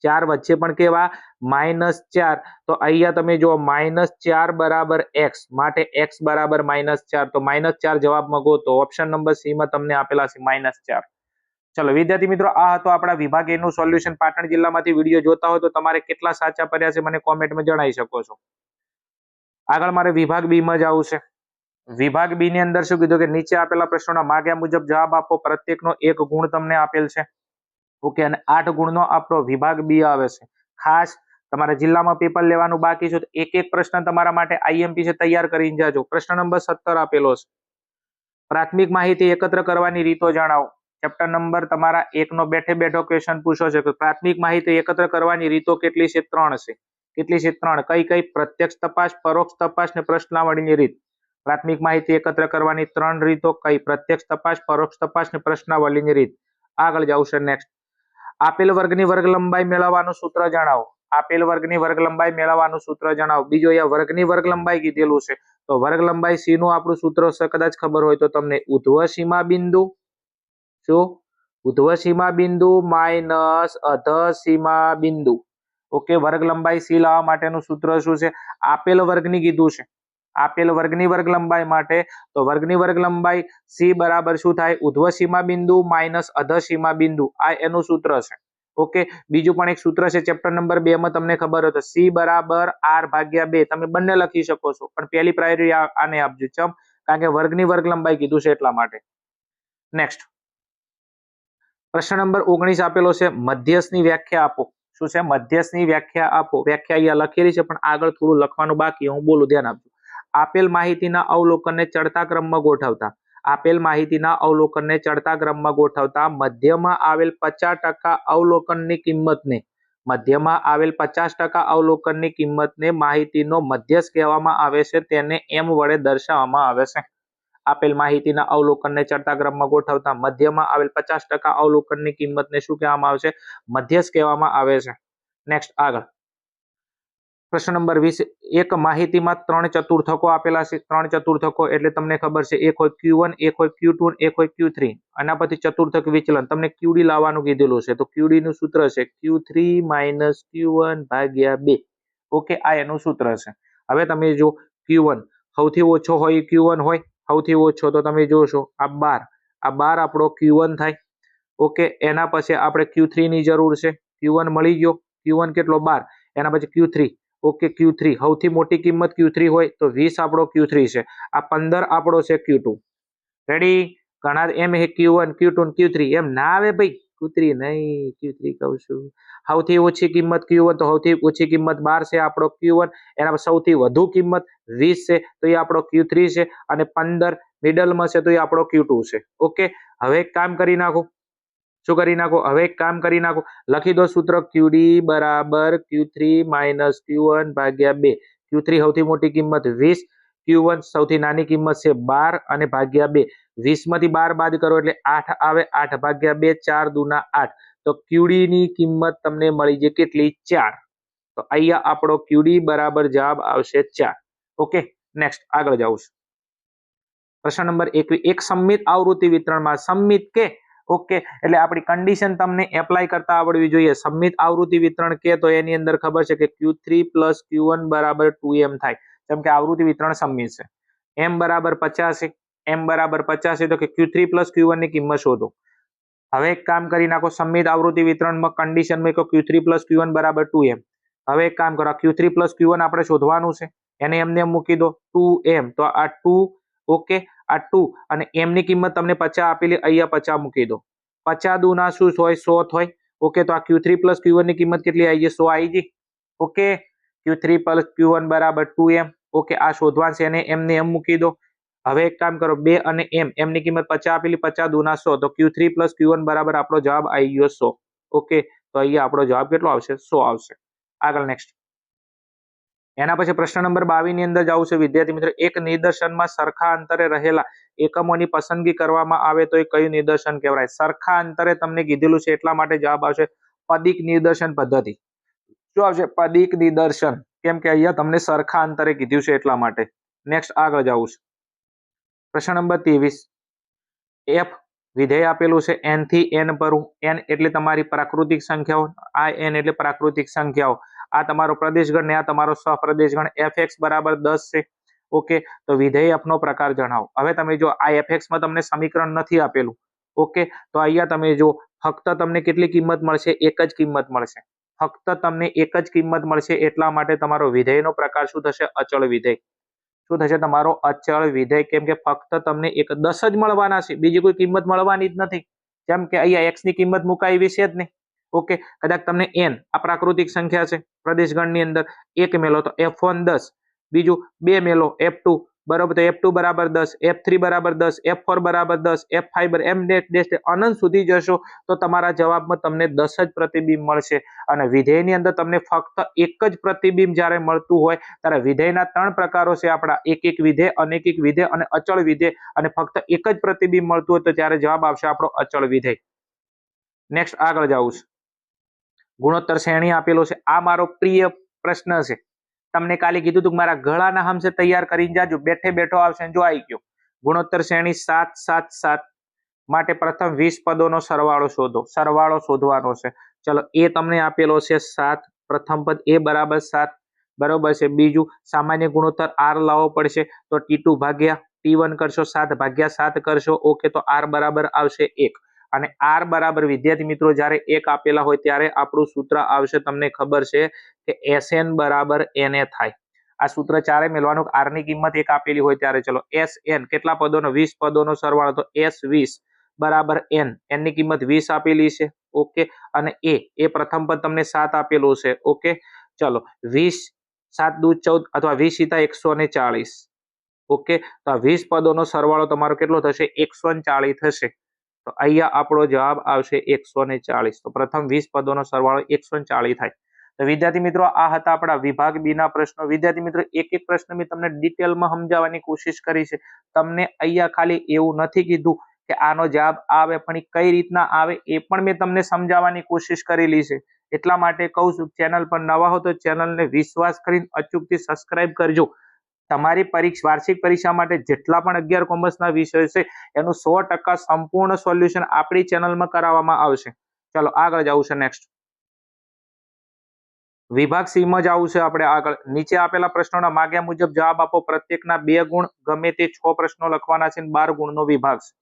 4 વચ્ચે પણ કેવા -4. તો અહીંયા તમે જુઓ -4 બરાબર x, માટે x બરાબર -4. તો -4 જવાબમાં ગોતો. ઓપ્શન નંબર સી માં તમને આપેલા છે -4. ચલો વિદ્યાર્થી મિત્રો, આ હતો આપણા વિભાગ એ નું સોલ્યુશન. પાટણ જિલ્લામાંથી વિડીયો જોતા હોય તો તમારે કેટલા સાચા પડ્યા છે મને કોમેન્ટમાં જણાવી શકો છો. આગળ મારે વિભાગ બી માં જવું છે. વિભાગ બી ની અંદર શું કીધું કે નીચે આપેલા પ્રશ્નોના માગ્યા મુજબ જવાબ આપો. પ્રત્યેકનો 1 ગુણ તમને આપેલ છે. ઓકે, અને 8 ગુણનો આપણો વિભાગ બી આવે છે. ખાસ તમારા જિલ્લામાં પેપર લેવાનું બાકી છે તો એક પ્રશ્ન તમારા માટે આઈએમપી છે, તૈયાર કરીને જાજો. પ્રશ્ન નંબર 17 આપેલો છે. પ્રાથમિક માહિતી એકત્ર કરવાની રીતો જણાવો. ચેપ્ટર નંબર તમારા 1 નો બેઠે બેઠો ક્વેશ્ચન પૂછો છે કે પ્રાથમિક માહિતી એકત્ર કરવાની રીતો કેટલી છે? 3 છે. કેટલી છે? 3. કઈ કઈ? પ્રત્યક્ષ તપાસ, પરોક્ષ તપાસ ને પ્રશ્નાવળીની રીત. પ્રાથમિક માહિતી એકત્ર કરવાની 3 રીતો કઈ? પ્રત્યક્ષ તપાસ, પરોક્ષ તપાસ ને પ્રશ્નાવળીની રીત. આગળ જાવ છે. નેક્સ્ટ, આપેલ વર્ગની વર્ગ લંબાઈ મેળવવાનું સૂત્ર જણાવો. આપેલ વર્ગની વર્ગ લંબાઈ મેળવવાનું સૂત્ર જણાવો. બીજો અહીંયા વર્ગની વર્ગ લંબાઈ કીધેલું છે તો વર્ગ લંબાઈ સી નું આપણું સૂત્ર કદાચ ખબર હોય તો તમને ઉધ્વ સીમા બિંદુ, શું? ઉધ્વ સીમા બિંદુ માઇનસ અધ સીમા બિંદુ. ઓકે, વર્ગ લંબાઈ સી લાવવા માટેનું સૂત્ર શું છે? આપેલ વર્ગની કીધું છે, આપેલ વર્ગની વર્ગ લંબાઈ માટે તો વર્ગની વર્ગ લંબાઈ સી બરાબર શું થાય? ઉધ્વ સીમા બિંદુ માઇનસ અધ સીમા બિંદુ. આ એનું સૂત્ર છે. ઓકે, બીજું પણ એક સૂત્ર છે ચેપ્ટર નંબર 2 માં તમને ખબર હોય તો સી બરાબર r ભાગ્યા 2. તમે બંને લખી શકો છો પણ પહેલી પ્રાયોરિટી આને આપજો. ચમ? કારણ કે વર્ગની વર્ગ લંબાઈ કીધું છે એટલા માટે. નેક્સ્ટ, પ્રશ્ન નંબર 19 આપેલો છે. મધ્યસ્થની વ્યાખ્યા આપો. શું છે? મધ્યસ્થની વ્યાખ્યા આપો. વ્યાખ્યા અહીંયા લખેલી છે પણ આગળ થોડું લખવાનું બાકી, હું બોલું, ધ્યાન આપજો. આપેલ માહિતીના અવલોકનને ચડતા ક્રમમાં ગોઠવતા. આપેલ માહિતીના અવલોકનને ચડતા ક્રમમાં ગોઠવતા મધ્યમાં આવેલ 50% અવલોકનની કિંમતને, મધ્યમાં આવેલ 50% અવલોકનની કિંમતને માહિતીનો મધ્યસ્થ કહેવામાં આવે છે. તેને એમ વડે દર્શાવવામાં આવે છે. આપેલ માહિતીના અવલોકનને ચડતા ક્રમમાં ગોઠવતા મધ્યમાં આવેલ 50% અવલોકનની કિંમતને શું કહેવામાં આવે છે? મધ્યસ્થ કહેવામાં આવે છે. નેક્સ્ટ, આગળ પ્રશ્ન નંબર 20. એક માહિતીમાં 3 ચતુર્થકો આપેલા છે. 3 ચતુર્થકો એટલે તમને ખબર છે, એક હોય Q1, એક હોય Q2 અને એક હોય Q3. આના પરથી ચતુર્થક વિચલન તમને QD લાવવાનું કીધેલું છે તો QD નું સૂત્ર છે Q3 - Q1 ભાગ્યા 2. ઓકે, આ એનું સૂત્ર છે. હવે તમે જો Q1 સૌથી ઓછો હોય Q1 હોય, સૌથી ઓછો તો તમે જોશો આ 12. આ 12 આપણો Q1 થાય. ઓકે, એના પછી આપણે Q3 ની જરૂર છે. Q1 મળી ગયો, Q1 કેટલો? 12. એના પછી Q3. ઓકે, Q3 સૌથી મોટી કિંમત Q3 હોય તો 20 આપણો Q3 છે. આ 15 આપણો છે Q2. રેડી? ઘણા એમ હે Q1, Q2 ને Q3 એમ ના આવે ભાઈ. Q3 નહીં, Q3 કહું છું. સૌથી ઓછી કિંમત Q1 તો સૌથી ઓછી કિંમત 12 છે આપણો Q1. એના સૌથી વધુ કિંમત 20 છે તો એ આપણો Q3 છે અને 15 મિડલમાં છે તો એ આપણો Q2 છે. ઓકે, હવે એક કામ કરી નાખો. શું કરી નાખો? હવે એક કામ કરી નાખો, લખી દો સૂત્ર QD બરાબર Q3 - Q1 ભાગ્યા 2. Q3 સૌથી મોટી કિંમત 20, Q1 સૌથી નાની કિંમત છે 12 અને ભાગ્યા 2. 20 માંથી 12 બાદ કરો એટલે 8 આવે. 8 ભાગ્યા 2, 4 દુના 8. તો QD ની કિંમત તમને મળી છે કેટલી? 4. તો અહીંયા આપણો QD બરાબર જવાબ આવશે 4. ઓકે, નેક્સ્ટ આગળ જાઉં છું. પ્રશ્ન નંબર 21. એક સમમિત આવૃત્તિ વિતરણમાં સમમિત કે ઓકે એટલે આપણી કન્ડિશન તમને એપ્લાય કરતા આવડવી જોઈએ. સમમિત આવૃત્તિ વિતરણ કે તો એની અંદર ખબર છે કે Q3 + Q1 બરાબર 2m થાય. જેમ કે આવૃત્તિ વિતરણ સમમિત છે. m બરાબર 50 છે. m બરાબર 50 છે તો કે Q3 + Q1 ની કિંમત શોધો. હવે એક કામ કરી નાખો. સમમિત આવૃત્તિ વિતરણમાં કન્ડિશનમાં Q3 + Q1 બરાબર 2m. હવે એક કામ કરો, Q3 + Q1 આપણે શોધવાનું છે. એને એમને મૂકી દો 2m. તો આ 2 ઓકે, આ 2 અને m ની કિંમત તમને 50 આપેલી, અહીંયા 50 મૂકી દો. 50 દુના શું હોય? 100 હોય. ઓકે, તો આ Q3 + Q1 ની કિંમત કેટલી આવી ગઈ? 100 આવી ગઈ. ઓકે, Q3 + Q1 બરાબર 2m. ઓકે, આ શોધવાનું છે, એને એમને એમ મૂકી દો. હવે એક કામ કરો, 2 અને m ની કિંમત 50 આપેલી, 50 દુના 100. તો Q3 + Q1 બરાબર આપણો જવાબ આવી ગયો 100. ઓકે, તો અહીંયા આપણો જવાબ કેટલો આવશે? 100 આવશે. આગળ નેક્સ્ટ. એના પછી પ્રશ્ન નંબર 22 ની અંદર જવું છે વિદ્યાર્થી મિત્રો. એક નિદર્શનમાં સરખા અંતરે રહેલા એકમોની પસંદગી કરવામાં આવે તો એ કયું નિદર્શન કહેવાય? સરખા અંતરે તમને કીધેલું છે એટલા માટે જવાબ આવશે પદિક નિદર્શન પદ્ધતિ. શું આવશે? પદિક નિદર્શન. કેમ કે અહીંયા તમને સરખા અંતરે કીધું છે એટલા માટે. નેક્સ્ટ આગળ જવું છે. પ્રશ્ન નંબર 23. f વિધેય આપેલું છે n થી n પર. n એટલે તમારી પ્રાકૃતિક સંખ્યાઓ, આ n એટલે પ્રાકૃતિક સંખ્યાઓ, આ તમારો પ્રદેશગણ ને આ તમારો સહપ્રદેશગણ. fx બરાબર 10 છે. ઓકે, તો વિધેય f નો પ્રકાર જણાવો. હવે તમે જો આ fx માં તમને સમીકરણ નથી આપેલું. ઓકે, તો અહીંયા તમે જો ફક્ત તમને કેટલી કિંમત મળશે? એક જ કિંમત મળશે. ફક્ત તમને એક જ કિંમત મળશે એટલા માટે તમારો વિધેયનો પ્રકાર શું થશે? અચળ વિધેય. શું થશે? તમારો અચળ વિધેય. કેમ કે ફક્ત તમને 10 જ મળવાના છે, બીજી કોઈ કિંમત મળવાની જ નથી. જેમ કે અહીંયા x ની કિંમત મુકાઈ વિશે જ નહીં. ઓકે, કદાચ તમને n આ પ્રાકૃતિક સંખ્યા છે પ્રદેશગણની અંદર, 1 મેલો તો f1 10, બીજું 2 મેલો f2 બરોબર, તો f2 બરાબર 10, f3 બરાબર 10, f4 બરાબર 10, f5 એમ અનંત સુધી જશો તો તમારા જવાબમાં તમને 10 જ પ્રતિબિંબ મળશે. અને વિધેયની અંદર તમને ફક્ત એક જ પ્રતિબિંબ જ્યારે મળતું હોય ત્યારે વિધેયના 3 પ્રકારો છે આપણા: એક વિધેય, અનેકિક વિધેય અને અચળ વિધેય. અને ફક્ત એક જ પ્રતિબિંબ મળતું હોય તો ત્યારે જવાબ આવશે આપણો અચળ વિધેય. નેક્સ્ટ આગળ જવું છે. ગુણોત્તર શ્રેણી આપેલો છે. આ મારો પ્રિય પ્રશ્ન છે. તમને કાલે કીધું હતું મારા ગળાના હમસે તૈયાર કરીને જાજો, બેઠે બેઠો આવશે. જો આવી ગયો. ગુણોત્તર શ્રેણી 7 7 7 માટે પ્રથમ 20 પદોનો સરવાળો શોધો. સરવાળો શોધવાનો છે. ચલો, એ તમને આપેલો છે 7. પ્રથમ પદ એ બરાબર 7 બરોબર છે. બીજું સામાન્ય ગુણોત્તર r લાવવો પડશે તો t2 ભાગ્યા t1 કરશો, 7 ભાગ્યા 7 કરશો. ઓકે, તો r બરાબર આવશે 1. અને r બરાબર વિદ્યાર્થી મિત્રો જ્યારે 1 આપેલા હોય ત્યારે આપણું સૂત્ર આવશે, તમને ખબર છે કે Sn બરાબર Na થાય. આ સૂત્ર ચારે મેળવાનું. r ની કિંમત 1 આપેલી હોય ત્યારે. ચલો, Sn કેટલા પદોનો? 20 પદોનો સરવાળો. તો S20 બરાબર n. n ની કિંમત 20 આપેલી છે. ઓકે, અને એ પ્રથમ પદ તમને 7 આપેલું છે. ઓકે, ચલો, 20 7 દૂ 14 અથવા 20 * 140. ઓકે, તો આ 20 પદોનો સરવાળો તમારો કેટલો થશે? 140 થશે. તો અહીંયા આપણો જવાબ આવશે 140. તો પ્રથમ 20 પદોનો સરવાળો 140 થાય. તો વિદ્યાર્થી મિત્રો આ હતા આપણા વિભાગ બી ના પ્રશ્નો. વિદ્યાર્થી મિત્રો એક એક પ્રશ્ન મેં તમને ડિટેલમાં સમજાવવાની કોશિશ કરી છે. તમને અહીંયા ખાલી એવું નથી કીધું કે આનો જવાબ આવે, પણ કઈ રીતના આવે એ પણ મેં તમને સમજાવવાની કોશિશ કરેલી છે. એટલા માટે કહું છું, ચેનલ પર નવા હો તો ચેનલને વિશ્વાસ કરીને અચૂકથી સબસ્ક્રાઇબ કરજો. તમારી વાર્ષિક પરીક્ષા માટે જેટલા પણ 11 કોમર્સના વિષયો છે એનું 100% સંપૂર્ણ સોલ્યુશન આપણી ચેનલમાં કરાવવામાં આવશે. ચાલો આગળ જવું છે. નેક્સ્ટ વિભાગ સી માં જવું છે આપણે આગળ. નીચે આપેલા પ્રશ્નોના માગ્યા મુજબ જવાબ આપો. પ્રત્યેકના 2 ગુણ, ગમે તે 6 પ્રશ્નો લખવાના છે. 12 ગુણનો વિભાગ છે.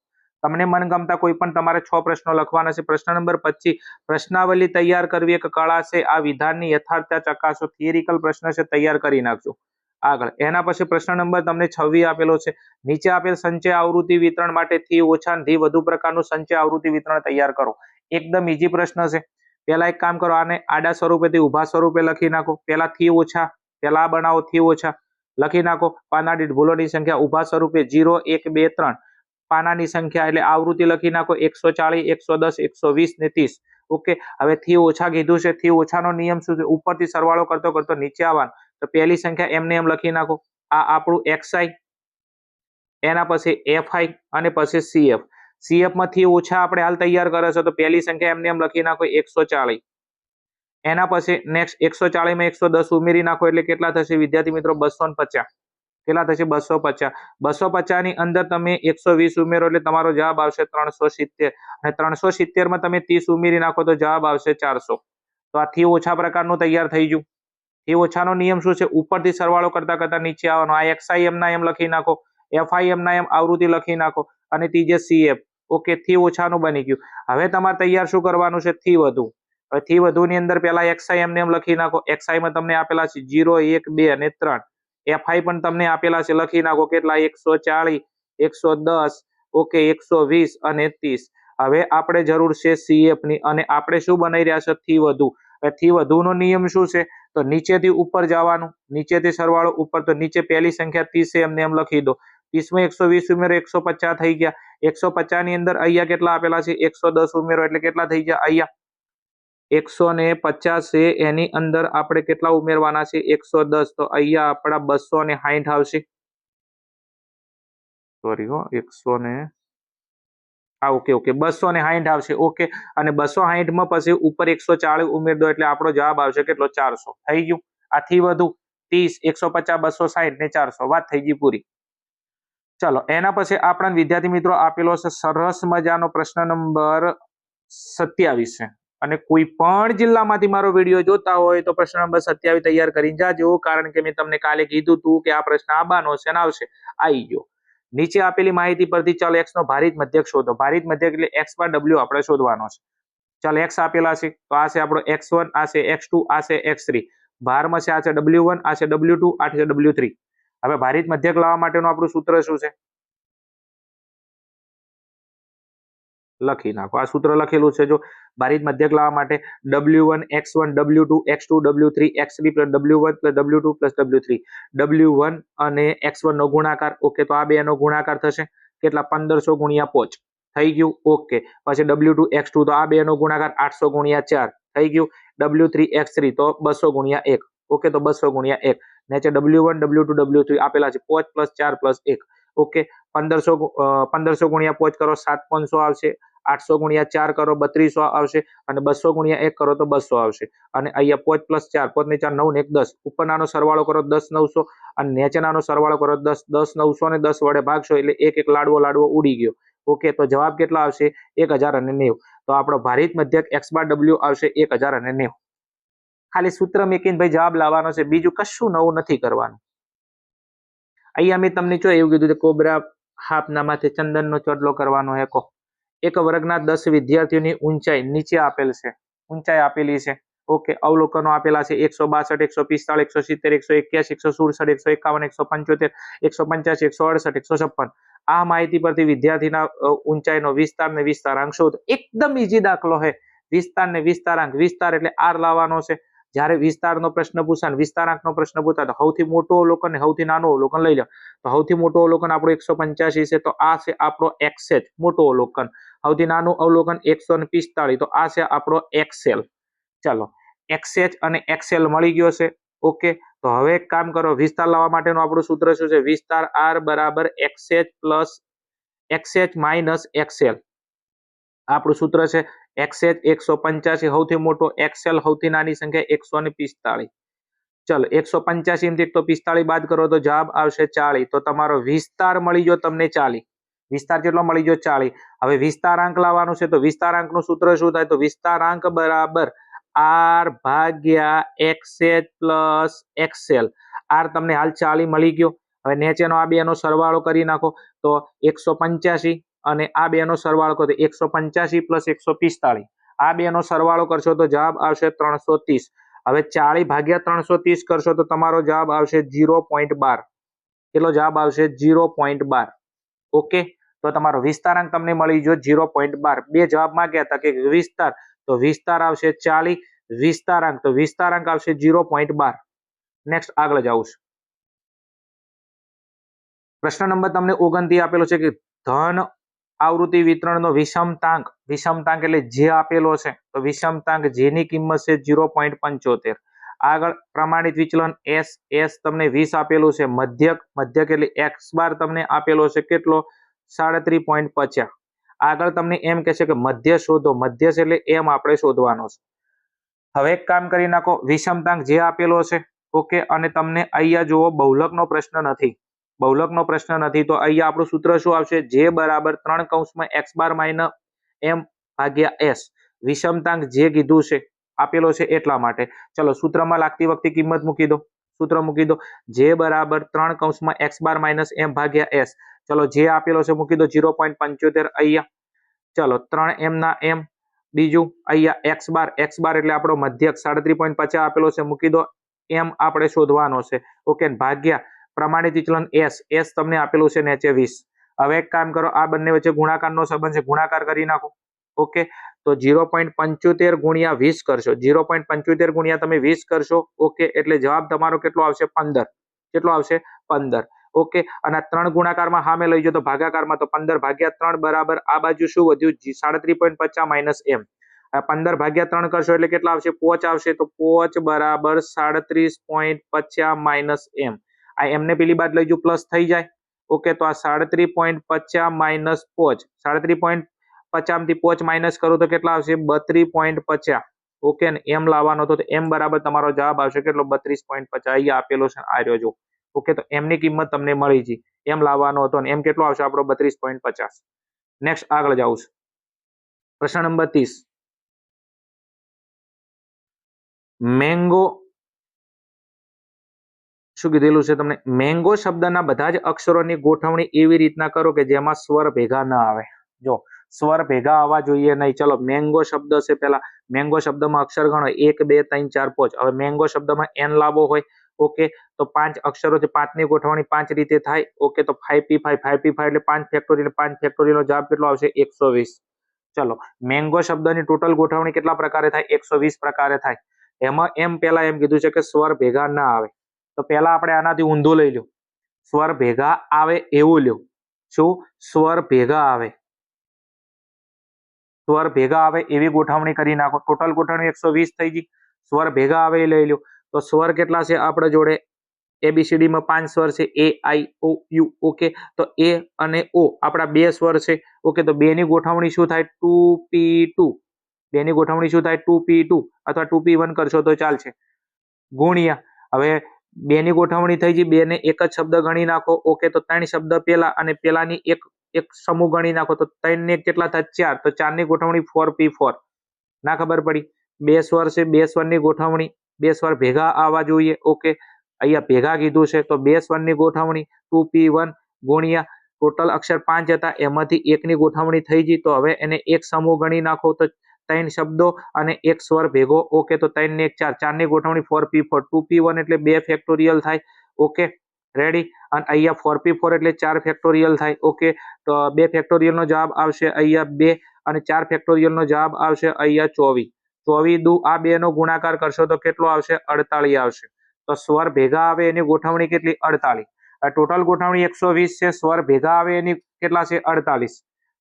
તમને મનગમતા કોઈ પણ તમારે 6 પ્રશ્નો લખવાના છે. પ્રશ્ન નંબર 25. પ્રશ્નાવલી તૈયાર કરવી એક કળા છે. આ વિધાનની યથાર્થતા ચકાસો. થિયરિકલ પ્રશ્ન છે, તૈયાર કરી નાખજો. આગળ એના પછી પ્રશ્ન નંબર તમને 26 આપેલો છે. નીચે આપેલ સંચય આવૃત્તિ વિતરણ માટે થી ઓછા થી વધુ પ્રકારનું સંચય આવૃત્તિ વિતરણ તૈયાર કરો. એકદમ ઈઝી પ્રશ્ન છે. પહેલા એક કામ કરો, આને આડા સ્વરૂપેથી ઊભા સ્વરૂપે લખી નાખો. પહેલા થી ઓછા, પહેલા બનાવો થી ઓછા લખી નાખો. પાના દીઠ ભૂલોની સંખ્યા ઊભા સ્વરૂપે 0 1 2 3. પાનાની સંખ્યા એટલે આવૃત્તિ લખી નાખો 140 110 120 ને 30. ઓકે, હવે થી ઓછા કીધું છે. થી ઓછાનો નિયમ શું છે? ઉપરથી સરવાળો કરતો કરતો નીચે આવવાનું. તો પહેલી સંખ્યા એમને એમ લખી નાખો. આ આપણું XI, એના પછી FI અને પછી CF. CF માંથી ઓછા આપણે હાલ તૈયાર કરે છે તો પહેલી સંખ્યા એમને એમ લખી નાખો 140. એના પછી નેક્સ્ટ 140 માં 110 ઉમેરી નાખો એટલે કેટલા થશે વિદ્યાર્થી મિત્રો? 250. કેટલા થશે? 250. 250 ની અંદર તમે 120 ઉમેરો એટલે તમારો જવાબ આવશે 370 અને 370 માં તમે 30 ઉમેરી નાખો તો જવાબ આવશે 400. તો આ થી ઓછા પ્રકારનું તૈયાર થઈ ગયું. થી ઓછાનો નિયમ શું છે? ઉપરથી સરવાળો કરતા કરતા નીચે આવવાનો. આ XI એમ ના એમ લખી નાખો, FI એમ ના એમ આવૃત્તિ લખી નાખો અને ત્રીજે CF. ઓકે, થી ઓછાનું બની ગયું. હવે તમારે તૈયાર શું કરવાનું છે? થી વધુ. હવે થી વધુ ની અંદર પહેલા XI એમને એમ લખી નાખો. XI માં તમને આપેલા છે 0, 1, 2 અને 3. FI પણ તમને આપેલા છે, લખી નાખો કેટલા? 140, 110, ઓકે, 120 અને 30. હવે આપણે જરૂર છે CF ની અને આપણે શું બનાવી રહ્યા છે? થી વધુ. થી વધુનો નિયમ શું છે? તો નીચેથી ઉપર જવાનું, નીચેથી સરવાળો ઉપર, તો નીચે પહેલી સંખ્યા 30 છે એમને એમ લખી દો. 30 માં 120 ઉમેરો 150 થઈ ગયા. 150 ની અંદર અહીંયા કેટલા આપેલા છે? 110 ઉમેરો એટલે કેટલા થઈ ગયા? અહીંયા 150 છે, એની અંદર આપણે કેટલા ઉમેરવાના છે? 110. તો અહીંયા આપણા 260 આવશે. સોરી હો, 260 આવશે. ઓકે, અને 260 માં પછી ઉપર 140 ઉમેર દો એટલે આપણો જવાબ આવશે કેટલો? 400. થઈ ગયું. આથી વધુ 30, 150, 260 ને 400. વાત થઈ ગઈ પૂરી. ચલો, એના પછી આપણા વિદ્યાર્થી મિત્રો આપેલો છે સરસ મજાનો પ્રશ્ન નંબર 27 છે. અને કોઈ પણ જિલ્લામાંથી મારો વિડીયો જોતા હોય તો પ્રશ્ન નંબર 27 તૈયાર કરીને જાજો, કારણ કે મેં તમને કાલે કીધું હતું કે આ પ્રશ્ન આવવાનો છે અને આવશે. આવી ગયો. નીચે આપેલી માહિતી પરથી ચલ x નો ભારિત મધ્યક શોધો. ભારિત મધ્યક એટલે x બાર w આપણે શોધવાનો છે. ચલ x આપેલા છે તો આ છે આપણો x1, આ છે x2, આ છે x3. ભારમાં છે આ છે w1, આ છે w2, આ છે w3. હવે ભારિત મધ્યક લાવવા માટેનું આપણું સૂત્ર શું છે? લખી નાખો. આ સૂત્ર લખેલું છે જો. ભારિત મધ્યક લાવવા માટે w1 x1 w2 x2 w3 x3 w1 w2 w3. w1 અને x1 નો ગુણાકાર. ઓકે, તો આ બે નો ગુણાકાર થશે કેટલા? 1500 ગુણ્યા 5. થઈ ગયું. ઓકે, પછી w2 x2 તો આ બે નો ગુણાકાર 800 ગુણ્યા 4 થઈ ગયું. w3 x3 તો 200 ગુણ્યા 1. ઓકે, તો 200 ગુણ્યા 1. નીચે w1 w2 w3 આપેલા છે 5 + 4 + 1. ઓકે, 1500 ગુણ્યા 5 કરો 7500 આવશે. 800 ગુણ્યા 4 કરો 3200 આવશે અને 200 ગુણ્યા 1 કરો તો 200 આવશે. અને અહીંયા 5 + 4, 5 ને 4 9 ને 1 10. ઉપરનાનો સરવાળો કરો 10 900 અને નીચેનાનો સરવાળો કરો 10 10 900 ને 10 વડે ભાગશો એટલે એક લાડવો ઉડી ગયો. ઓકે, તો જવાબ કેટલા આવશે? 1090. તો આપણો ભારિત મધ્યક x બાર w આવશે 1090. ખાલી સૂત્ર મેકીને ભાઈ જવાબ લાવવાનો છે, બીજું કશું નવું નથી કરવાનું. અહીંયા મેં તમને જો એવું કીધું કે કોબરા હાફના માથે ચંદનનો ચોટલો કરવાનો હે. કહો, એક વર્ગના 10 વિદ્યાર્થીઓની ઊંચાઈ નીચે આપેલ છે. ઊંચાઈ આપેલી છે. ઓકે, અવલોકનો આપેલા છે 162, 145, 181, 167, 167, 151, 175, 185, 168, 156. આ માહિતી પરથી વિદ્યાર્થીના ઊંચાઈનો વિસ્તાર ને વિસ્તારાંક શોધો. એકદમ ઈઝી દાખલો છે. વિસ્તાર ને વિસ્તારાંક. વિસ્તાર એટલે r લાવવાનો છે. જ્યારે વિસ્તારનો પ્રશ્ન પૂછાય, વિસ્તારાંકનો પ્રશ્ન પૂછાય તો સૌથી મોટો અવલોકન ને સૌથી નાનો અવલોકન લઈ લો. તો સૌથી મોટો અવલોકન આપણો 185 છે, તો આ છે આપણો xh મોટો અવલોકન. સૌથી નાનું અવલોકન 145, તો આ છે આપણો xl. ચાલો, xh અને xl મળી ગયો છે. ઓકે, તો હવે એક કામ કરો, વિસ્તાર લાવવા માટેનું આપણું સૂત્ર શું છે? વિસ્તાર r બરાબર xh plus xh minus xl. આપણું સૂત્ર છે xh 185 સૌથી મોટો, xl સૌથી નાની સંખ્યા 145. ચલો, 185 માંથી તો 45 બાદ કરો તો જવાબ આવશે 40. તો તમારો વિસ્તાર મળી ગયો તમને 40. વિસ્તાર કેટલો મળી ગયો? 40. હવે વિસ્તારાંક લાવવાનું છે તો વિસ્તારાંકનું સૂત્ર શું થાય? તો વિસ્તારાંક બરાબર r ભાગ્યા xh પ્લસ xl. r તમને હાલ 40 મળી ગયો. હવે નીચેનો આ બેનો સરવાળો કરી નાખો તો 185 અને આ બેનો સરવાળો કરો તો 185 પ્લસ 145. આ બેનો સરવાળો કરશો તો જવાબ આવશે 330. હવે 40 ભાગ્યા 330 કરશો તો તમારો જવાબ આવશે 0.12. કેટલો જવાબ આવશે? 0.12. ઓકે, તો તમારો વિસ્તારાંક તમને મળી ગયો 0.12. બે જવાબ માંગ્યા હતા કે વિસ્તાર, તો વિસ્તાર આવશે 40, વિસ્તારાંક તો વિસ્તારાંક આવશે 0.12. નેક્સ્ટ આગળ જાઉં છું. પ્રશ્ન નંબર તમને 29 આપેલો છે કે ધન આવૃત્તિ વિતરણનો વિષમતાંક. વિષમતાંક એટલે જે આપેલો છે તો વિષમતાંક જેની કિંમત છે 0.75. આગળ પ્રમાણિત વિચલન એસ તમને 20 આપેલું છે. મધ્યક એટલે એક્સ બાર તમને આપેલો છે કેટલો 37.50. આગળ તમને એમ કહેશે કે મધ્ય શોધો. મધ્ય એટલે એમ આપણે શોધવાનો છે. હવે એક કામ કરી નાખો, વિષમતાંક જે આપેલો છે ઓકે, અને તમને અહીંયા જુઓ બહુલકનો પ્રશ્ન નથી. બહુલકનો પ્રશ્ન નથી તો અહીંયા આપણું સૂત્ર શું આવશે? જે બરાબર 3 કૌંસમાં x બાર માઇનસ m ભાગ્યા s. વિષમતાંક જે કીધું છે આપેલો છે એટલા માટે. ચલો સૂત્રમાં લાગતી વખતે કિંમત મૂકી દો. સૂત્ર મૂકી દો. જે બરાબર 3 કૌંસમાં x બાર માઇનસ m ભાગ્યા s. ચલો જે આપેલો છે મૂકી દો 0.75 અહીંયા. ચલો 3m ના m. બીજું અહીંયા x બાર એટલે આપણો મધ્યક 37.50 આપેલો છે, મૂકી દો. m આપણે શોધવાનો છે ઓકે, ભાગ્યા પ્રમાણિત વિચલન s તમને આપેલું છે નીચે 20. હવે એક કામ કરો, આ બંને વચ્ચે ગુણાકારનો સંબંધ છે, ગુણાકાર કરી નાખો ઓકે. તો 0.75 ગુણ્યા 20 કરશો. 0.75 ગુણ્યા તમે 20 કરશો ઓકે, એટલે જવાબ તમારો કેટલો આવશે? 15. કેટલો આવશે? 15 ઓકે. અને 3 ગુણાકારમાં સામે લઈ જાઓ તો ભાગાકારમાં, તો 15 ભાગ્યા 3 બરાબર આ બાજુ શું વધ્યું? 37.50 માઇનસ m. 15 ભાગ્યા 3 કરશો એટલે કેટલા આવશે? 5 આવશે. તો 5 બરાબર 37.50 માઇનસ m. આ m ને પેલી બાદ લઈ જાઓ પ્લસ થઈ જાય ઓકે. તો આ 37.50 માઇનસ 5, 37.50 થી 5 માઇનસ કરો તો કેટલા આવશે? 32.50 ઓકે. ને m લાવવાનો તો m બરાબર તમારો જવાબ આવશે કેટલો? 32.50. અહીંયા આપેલો છે આ રહ્યો જો ઓકે. તો m ની કિંમત તમને મળી ગઈ. m લાવવાનો હતો અને m કેટલો આવશે આપણો? 32.50. નેક્સ્ટ આગળ જાઉં છું. પ્રશ્ન નંબર 30. મેંગો શું કીધેલું છે તમને? મેંગો શબ્દના બધા જ અક્ષરોની ગોઠવણી એવી રીતના કરો કે જેમાં સ્વર ભેગા ન આવે. જો સ્વર ભેગા આવવા જોઈએ નહીં. ચલો મેંગો શબ્દ છે, પેલા મેંગો શબ્દમાં અક્ષર ગણો 1 2 3 4 5. હવે મેંગો શબ્દમાં n લાવવો હોય ઓકે, તો 5 અક્ષરો છે, 5 ની ગોઠવણી 5 રીતે થાય ઓકે. તો 5p5 એટલે 5 ફેક્ટોરિયલ, 5 ફેક્ટોરિયલનો જવાબ કેટલો આવશે? 120. ચલો મેંગો શબ્દની ટોટલ ગોઠવણી કેટલા પ્રકારે થાય? 120 પ્રકારે થાય. એમાં એમ પેલા એમ કીધું છે કે સ્વર ભેગા ના આવે. તો પહેલા આપણે આનાથી ઊંધું લઈ લો. સ્વર ભેગા આવે એવું લ્યો. શું? સ્વર ભેગા આવે. સ્વર ભેગા આવે એવી ગોઠવણી કરી નાખો. ટોટલ ગોઠવણી 120 થઈ ગઈ. સ્વર ભેગા આવે એ લઈ લો. તો સ્વર કેટલા છે આપણે જોડે? ABCD માં 5 સ્વર છે, A I O U okay. તો A અને O આપણા બે સ્વર છે ઓકે. તો બે ની ગોઠવણી શું થાય? 2p2. બે ની ગોઠવણી શું થાય? 2p2 અથવા 2p1 કરશો તો ચાલશે. ગુણ્યા હવે બે ની ગોઠવણી થઈ ગઈ, બે ને એક જ શબ્દ ગણી નાખો ઓકે. તો 3 શબ્દ પેલા અને પેલાની એક સમૂહ ગણી નાખો તો 3 ને કેટલા થાય? 4. તો 4 ની ગોઠવણી 4p4. ના ખબર પડી? બે સ્વર છે, બે સ્વરની ગોઠવણી, બે સ્વર ભેગા આવવા જોઈએ ઓકે. અહીંયા ભેગા કીધું છે તો બે સ્વરની ગોઠવણી 2p1 ગુણ્યા ટોટલ અક્ષર 5 હતા એમાંથી એકની ગોઠવણી થઈ ગઈ. તો હવે એને એક સમૂહ ગણી નાખો તો 3 શબ્દો અને એક સ્વર ભેગો ઓકે. તો 3 ને 1 4, 4 ની ગોઠવણી 4p4, 2p1 એટલે 2 ફેક્ટોરિયલ થાય ઓકે. રેડી? અને અહીંયા 4p4 એટલે 4 ફેક્ટોરિયલ થાય ઓકે. તો 2 ફેક્ટોરિયલ નો જવાબ આવશે અહીંયા 2 અને 4 ફેક્ટોરિયલ નો જવાબ આવશે અહીંયા 24. 24 દુ આ બે નો ગુણાકાર કરશો તો કેટલો આવશે? 48 આવશે. તો સ્વર ભેગા આવે એની ગોઠવણી કેટલી? 48. ટોટલ ગોઠવણી 120 છે, સ્વર ભેગા આવે એની કેટલા છે? 48.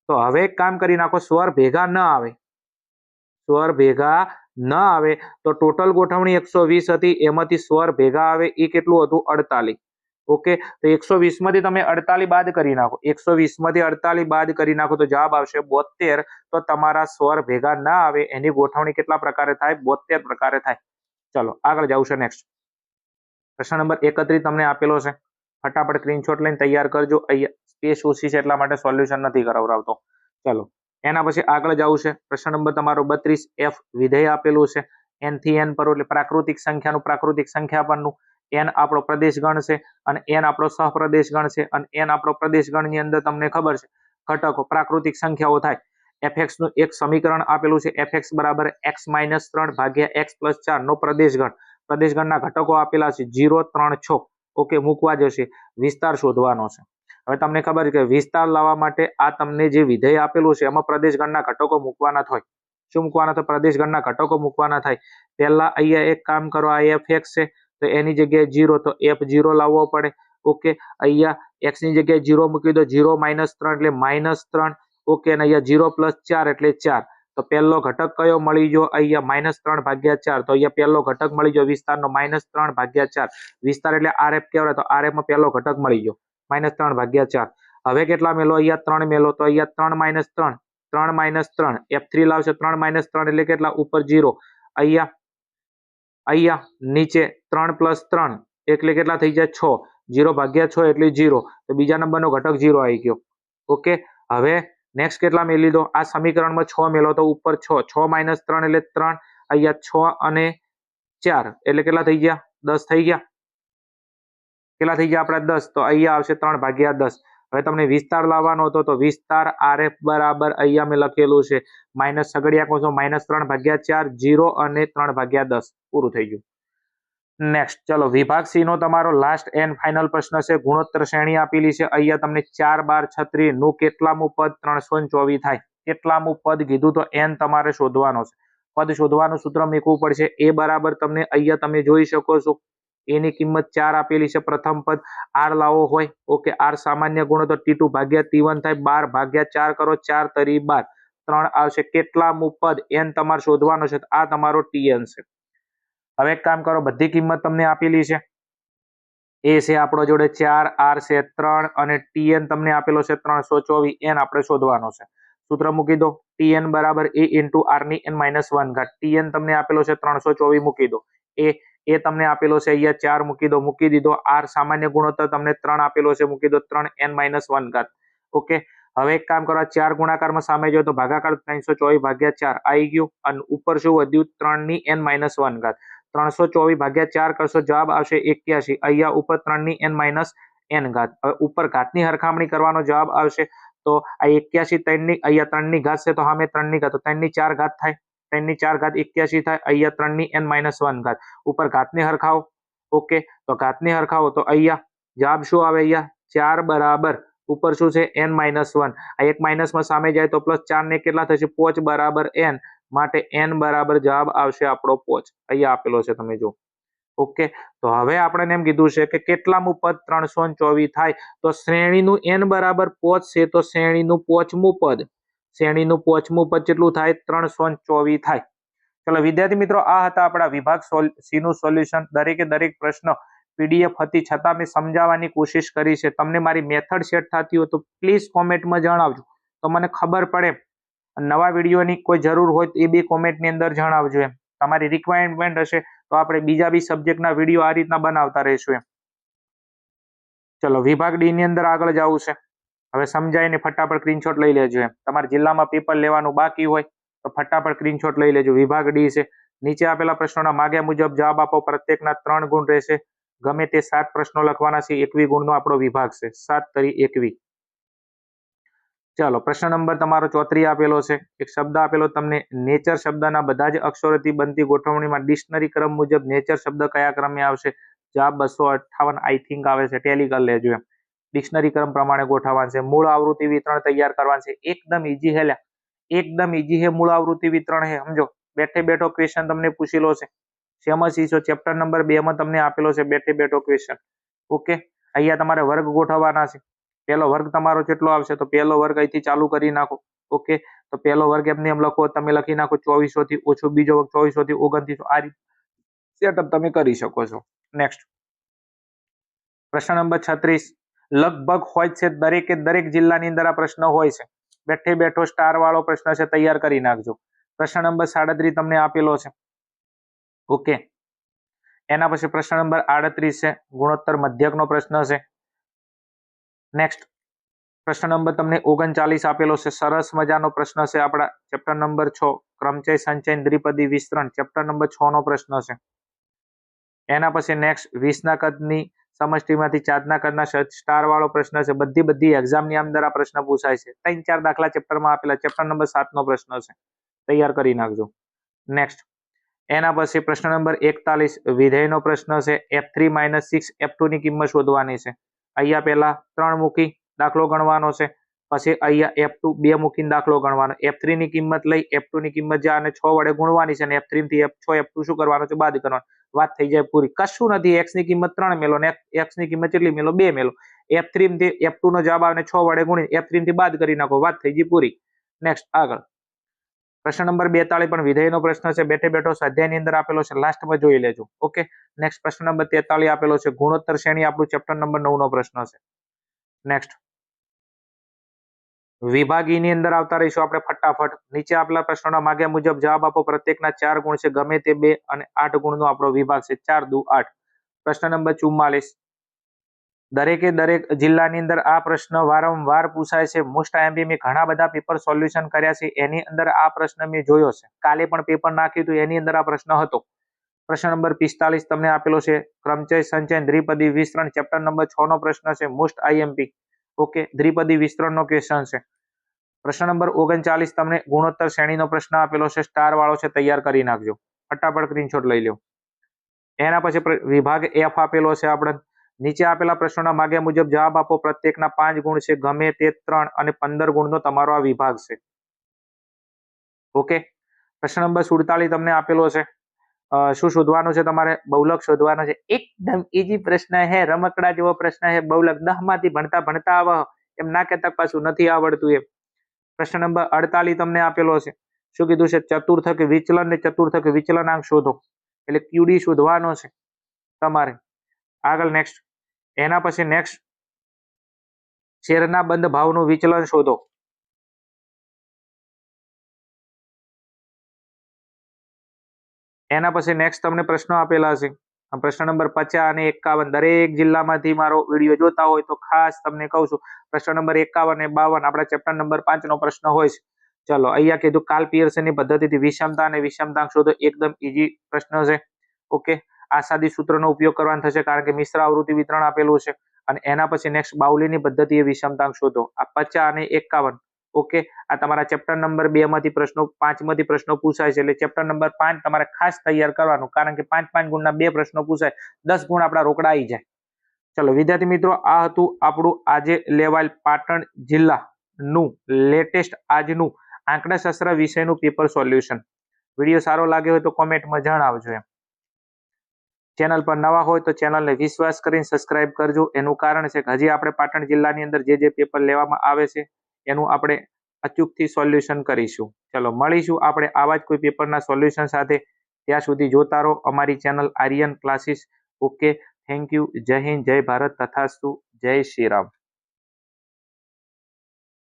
તો હવે એક કામ કરી નાખો, સ્વર ભેગા ન આવે, સ્વર ભેગા ન આવે તો ટોટલ ગોઠવણી 120 હતી, એમાંથી સ્વર ભેગા આવે એ કેટલું હતું? 48 ઓકે. તો 120 માંથી તમે 48 બાદ કરી નાખો. 120 માંથી 48 બાદ કરી નાખો તો જવાબ આવશે 72. તો તમારા સ્વર ભેગા ના આવે એની ગોઠવણી કેટલા પ્રકારે થાય? 72 પ્રકારે થાય. ચલો આગળ જાઉં છે. નેક્સ્ટ પ્રશ્ન નંબર 31 તમને આપેલો છે. ફટાફટ સ્ક્રીનશોટ લઈને તૈયાર કરજો. અહીંયા સ્પેસ ઓછી છે એટલા માટે સોલ્યુશન નથી કરાવરાવતો. ચલો એના પછી આગળ જવું છે. પ્રશ્ન નંબર તમારો 32. f વિધેય આપેલું છે. n થી n પર એટલે પ્રાકૃતિક સંખ્યાનું પ્રાકૃતિક સંખ્યા પરનું. n આપણો પ્રદેશ ગણ છે અને n આપણો સહપ્રદેશ ગણ છે અને n આપણો પ્રદેશ ગણની અંદર તમને ખબર છે ઘટકો પ્રાકૃતિક સંખ્યાઓ થાય. fx નું એક સમીકરણ આપેલું છે. fx બરાબર x - 3 ભાગ્યા x + 4 નો પ્રદેશ ગણ. પ્રદેશ ગણના ઘટકો આપેલા છે 0 3 6 ઓકે. મૂકવા જશે. વિસ્તાર શોધવાનો છે. હવે તમને ખબર છે કે વિસ્તાર લાવવા માટે આ તમને જે વિધેય આપેલું છે એમાં પ્રદેશ ગણના ઘટકો મૂકવાના થાય. શું મૂકવાના થાય? પ્રદેશ ગણના ઘટકો મૂકવાના થાય. પહેલા અહીંયા એક કામ કરો, આ fx છે તો એની જગ્યાએ 0, તો f0 લાવવો પડે ઓકે. અહીંયા x ની જગ્યાએ 0 મૂકી દો. 0 - 3 એટલે -3 ઓકે. અને અહીંયા 0 + 4 એટલે 4. तो पहलो घटक कयो मळी गयो अहींया -3/4 तो अहींया पहलो घटक मळी गयो विस्तारनो -3/4 विस्तार એટલે RF કહેવાય तो RF માં પહેલો ઘટક મળી ગયો -3/4 હવે કેટલા મેલો અહીંયા 3 મેલો તો અહીંયા 3 - 3 F3 લાવશે 3 - 3 એટલે કેટલા ઉપર 0 અહીંયા નીચે 3 + 3 એટલે કેટલા થઈ જાય 6 0/6 એટલે 0 તો બીજા નંબરનો ઘટક 0 આવી ગયો ઓકે હવે નેક્સ્ટ કેટલા મેલી દો આ સમીકરણમાં 6 મેલો તો ઉપર 6 6 - 3 એટલે 3 અહીંયા 6 અને 4 એટલે કેટલા થઈ ગયા 10 થઈ ગયા કેટલા થઈ ગયા આપડા 10 તો અહીંયા આવશે 3/10 હવે તમને વિસ્તાર લાવવાનો હતો તો વિસ્તાર RF બરાબર અહીંયા મેં લખેલું છે માઈનસ સગડિયા કોસો -3/4 0 અને 3/10 પૂરું થઈ ગયું નેક્સ્ટ ચલો વિભાગ સી નો તમારો લાસ્ટ એન્ડ ફાઇનલ પ્રશ્ન છે ગુણોત્તર શ્રેણી આપેલી છે અહીંયા તમને 4 12 36 નું કેટલામું પદ 324 થાય કેટલામું પદ કીધું તો n તમારે શોધવાનો છે પદ શોધવાનું સૂત્ર મૂકવું પડશે એ બરાબર તમને અહીંયા તમે જોઈ શકો છો એની કિંમત 4 આપેલી છે પ્રથમ પદ r લાવો હોય ઓકે r સામાન્ય ગુણોત્તર t2/t1 થાય 12/4 કરો 4 તરી 12 3 આવશે કેટલામું પદ n તમારે શોધવાનો છે આ તમારો tn છે હવે એક કામ કરો બધી કિંમત તમને આપેલી છે એ છે આપણો જોડે 4 r છે 3 અને tn તમને આપેલો છે 324 n આપણે શોધવાનો છે સૂત્ર મૂકી દો tn બરાબર a * r ની n - 1 ઘાત tn તમને આપેલો છે 324 મૂકી દો એ તમને આપેલો છે અહીંયા 4 મૂકી દીધો r સામાન્ય ગુણોત્તર તમને 3 આપેલો છે મૂકી દો 3 n - 1 ઘાત ઓકે હવે એક કામ કરો 4 ગુણાકારમાં સામે જોઈએ તો ભાગાકાર 324/4 આવી ગયું અને ઉપર શું વધ્યું 3 ની n - 1 ઘાત 324/4 કરશો જવાબ આવશે 81 અહીંયા ઉપર 3 ની n - n ઘાત હવે ઉપર ઘાતની હરખામણી કરવાનો જવાબ આવશે તો આ 81 3 ની અહીંયા 3 ની ઘાત છે તો સામે 3 ની ઘાત તો 3 ની 4 ઘાત થાય 3 ની 4 ઘાત 81 થાય અહીંયા 3 ની n - 1 ઘાત ઉપર ઘાતની હરખાવો ઓકે તો ઘાતની હરખાવો તો અહીંયા જવાબ શું આવે અહીંયા 4 બરાબર ઉપર શું છે n - 1 આ એક માઈનસમાં સામે જાય તો +4 ને કેટલા થશે 5 બરાબર n માટે n બરાબર જવાબ આવશે આપણો 5 અહીંયા આપેલો છે તમે જો ઓકે તો હવે આપણે એમ કીધું છે કે કેટલામું પદ 324 થાય તો શ્રેણીનું n બરાબર 5 છે તો શ્રેણીનું 5મું પદ પદ કેટલું થાય 324 થાય ચલો વિદ્યાર્થી મિત્રો આ હતા આપણા વિભાગ સી નું સોલ્યુશન દરેકે દરેક પ્રશ્ન પીડીએફ હતી છતાં મેં સમજાવવાની કોશિશ કરી છે તમને મારી મેથડ સેટ થતી હોય તો પ્લીઝ કોમેન્ટમાં જણાવજો તો મને ખબર પડે નવા વિડીયોની કોઈ જરૂર હોય તો એ બી કોમેન્ટની અંદર જણાવજો એમ તમારી રિક્વાયરમેન્ટ હશે તો આપણે બીજા બી સબ્જેક્ટના વિડીયો આ રીતના બનાવતા રહીશું એમ ચલો વિભાગ ડી ની અંદર આગળ જવું છે હવે સમજાઈને ફટાફટ સ્ક્રીનશોટ લઈ લેજો એમ તમારા જિલ્લામાં પેપર લેવાનું બાકી હોય તો ફટાફટ સ્ક્રીનશોટ લઈ લેજો વિભાગ ડી છે નીચે આપેલા પ્રશ્નોના માગ્યા મુજબ જવાબ આપો પ્રત્યેકના 3 ગુણ રહેશે ગમે તે 7 પ્રશ્નો લખવાના છે 21 ગુણનો આપણો વિભાગ છે 7 તરી 21 ચાલો પ્રશ્ન નંબર તમારો 34 આપેલો છે એક શબ્દ આપેલો તમને નેચર શબ્દના બધા જ અક્ષરોથી બનતી ગોઠવણીમાં ડિક્શનરી ક્રમ મુજબ નેચર શબ્દ કયા ક્રમે આવશે જવાબ 258 આઈ થિંક આવે છે ટેલી કરી લેજો એમ ડિક્શનરી ક્રમ પ્રમાણે ગોઠવવાનું છે મૂળ આવૃત્તિ વિતરણ તૈયાર કરવાનું છે એકદમ ઈઝી હે એકદમ ઈઝી હે મૂળ આવૃત્તિ વિતરણ હે સમજો બેઠે બેઠો ક્વેશ્ચન તમને પૂછેલો છે સેમ સીસો ચેપ્ટર નંબર 2 માં તમને આપેલો છે બેઠે બેઠો ક્વેશ્ચન ઓકે અહીંયા તમારે વર્ગ ગોઠવવાના છે પહેલો વર્ગ તમારો કેટલો આવશે તો પહેલો વર્ગ અહીંથી ચાલુ કરી નાખો ઓકે તો પહેલો વર્ગ એમને એમ લખો તમે લખી નાખો 2400 થી ઓછો બીજો વર્ગ 2400 થી 2900 આ રીતે સેટઅપ તમે કરી શકો છો નેક્સ્ટ પ્રશ્ન નંબર 36 લગભગ હોય છે દરેકે દરેક જિલ્લાની અંદર આ પ્રશ્ન હોય છે બેઠે બેઠો સ્ટાર વાળો પ્રશ્ન છે તૈયાર કરી નાખજો પ્રશ્ન નંબર 37 તમને આપેલો છે ઓકે એના પછી પ્રશ્ન નંબર 38 છે ગુણોત્તર મધ્યકનો પ્રશ્ન છે નેક્સ્ટ પ્રશ્ન નંબર તમને 39 આપેલો છે સરસ મજાનો પ્રશ્ન છે આપણા ચેપ્ટર નંબર 6 ક્રમચય સંચય દ્વિપદી વિસ્તરણ ચેપ્ટર નંબર 6 નો પ્રશ્ન છે એના પછી નેક્સ્ટ 20 ના કદની સમષ્ટિમાંથી 4 ના કદના સ્ટાર વાળો પ્રશ્ન છે બધી એક્ઝામની અંદર આ પ્રશ્ન પૂછાય છે 3-4 દાખલા ચેપ્ટરમાં આપેલા ચેપ્ટર નંબર 7 નો પ્રશ્ન છે તૈયાર કરી નાખજો નેક્સ્ટ એના પછી પ્રશ્ન નંબર 41 વિધેયનો પ્રશ્ન છે f3 - 6 f2 ની કિંમત શોધવાની છે અહીંયા પહેલા 3 મૂકી દાખલો ગણવાનો છે પછી અહીંયા f2 2 મૂકીને દાખલો ગણવાનો f3 ની કિંમત લઈ f2 ની કિંમત જા અને 6 વડે ગુણવાની છે અને f3 થી f6 f2 શું કરવાનો છે બાદ કરવાનો વાત થઈ જાય પૂરી કશું નથી x ની કિંમત 3 મેલો ને x ની કિંમત કેટલી મેલો 2 મેલો f3 થી f2 નો જવાબ આવે 6 વડે ગુણી f3 થી બાદ કરી નાખો વાત થઈ ગઈ પૂરી નેક્સ્ટ આગળ પ્રશ્ન નંબર 42 પણ વિધેયનો પ્રશ્ન છે, બેઠે બેઠો સ્વાધ્યાયની અંદર આપેલો છે, લાસ્ટમાં જોઈ લેજો. ઓકે, નેક્સ્ટ પ્રશ્ન નંબર 43 આપેલો છે, ગુણોત્તર શ્રેણી આપણું ચેપ્ટર નંબર 9 નો પ્રશ્ન છે. નેક્સ્ટ વિભાગીની અંદર આવતા રહીશું આપણે ફટાફટ. નીચે આપેલા પ્રશ્નોના માગ્યા મુજબ જવાબ આપો. પ્રત્યેકના 4 ગુણ છે, ગમે તે 2 અને 8 ગુણનો આપણો વિભાગ છે. 4 દુ 8. પ્રશ્ન નંબર 44. દરેકે દરેક જિલ્લાની અંદર આ પ્રશ્ન વારંવાર પૂછાય છે. મોસ્ટ આઈએમપી મેં ઘણા બધા પેપર સોલ્યુશન કર્યા છે, એની અંદર આ પ્રશ્ન મેં જોયો છે. કાલે પણ પેપર નાખ્યું હતું, એની અંદર આ પ્રશ્ન હતો. પ્રશ્ન નંબર 45 તમને આપેલો છે, ક્રમચય સંચય દ્વિપદી વિસ્તરણ ચેપ્ટર નંબર 6 નો પ્રશ્ન છે, મોસ્ટ આઈએમપી. ઓકે, દ્વિપદી વિસ્તરણનો ક્વેશ્ચન છે. પ્રશ્ન નંબર 39 તમને ગુણોત્તર શ્રેણીનો પ્રશ્ન આપેલો છે, સ્ટાર વાળો છે, તૈયાર કરી નાખજો, ફટાફટ સ્ક્રીનશોટ લઈ લો. એના પછી વિભાગ એફ આપેલો છે આપણે. નીચે આપેલા પ્રશ્નોના માગ્યા મુજબ જવાબ આપો. પ્રત્યેકના 5 ગુણ છે, ગમે તે 3 અને 15 ગુણનો તમારો આ વિભાગ છે. ઓકે, પ્રશ્ન નંબર 47 તમને આપેલો છે. શું શોધવાનું છે તમારે? બહુલક શોધવાનો છે. એકદમ ઈઝી પ્રશ્ન છે, રમકડા જેવો પ્રશ્ન છે. બહુલક 10 માંથી ભણતા ભણતા આવે એમ ના કહેતા પાછું નથી આવડતું એમ. પ્રશ્ન નંબર 48 તમને આપેલો છે. શું કીધું છે? ચતુર્થક વિચલન ને ચતુર્થક વિચલનાંક શોધો, એટલે ક્યુડી શોધવાનો છે તમારે. આગળ નેક્સ્ટ, એના પછી નેક્સ્ટ શેરના બંધ ભાવનું વિચલન શોધો. એના પછી નેક્સ્ટ તમને પ્રશ્નો આપેલા છે. પ્રશ્ન નંબર 50 અને 51 દરેક જિલ્લામાંથી મારો વિડીયો જોતા હોય તો ખાસ તમને કહું છું, પ્રશ્ન નંબર 51 અને 52 આપણા ચેપ્ટર નંબર 5 નો પ્રશ્ન હોય છે. ચલો, અહીંયા કીધું કાર્લ પિયર્સનની પદ્ધતિથી વિષમતા અને વિષમતાંક શોધો. એકદમ ઈઝી પ્રશ્ન છે. ઓકે, આસાદી સૂત્રનો ઉપયોગ કરવાનો થશે, કારણ કે મિશ્ર આવૃત્તિ વિતરણ આપેલું છે. અને એના પછી નેક્સ્ટ બાઉલીની પદ્ધતિએ વિષમતાંક શોધો. આ 50 અને 51. ઓકે, આ તમારા ચેપ્ટર નંબર 2 માંથી પ્રશ્નો, 5 માંથી પ્રશ્નો પૂછાય છે, એટલે ચેપ્ટર નંબર 5 તમારે ખાસ તૈયાર કરવાનું, કારણ કે 5 ગુણના 2 પ્રશ્નો પૂછાય, 10 ગુણ આપણા રોકડા આવી જાય. ચલો વિદ્યાર્થી મિત્રો, આ હતું આપણું આજે લેવાયેલ પાટણ જિલ્લાનું લેટેસ્ટ આજનું આંકડાશાસ્ત્ર વિષયનું પેપર સોલ્યુશન. વિડીયો સારો લાગ્યો હોય તો કોમેન્ટમાં જણાવજો એમ. ચેનલ પર નવા હોય તો ચેનલને વિશ્વાસ કરીને સબસ્ક્રાઇબ કરજો. એનું કારણ છે કે હજી આપણે પાટણ જિલ્લાની અંદર જે પેપર લેવામાં આવે છે એનું આપણે અચૂકથી સોલ્યુશન કરીશું. ચલો મળીશું આપણે આવા જ કોઈ પેપરના સોલ્યુશન સાથે. ત્યાં સુધી જોતા રહો અમારી channel Aryan Classes. Okay, thank you. જય હિન્દ, જય ભારત, તથાસ્તુ, જય શ્રી રામ.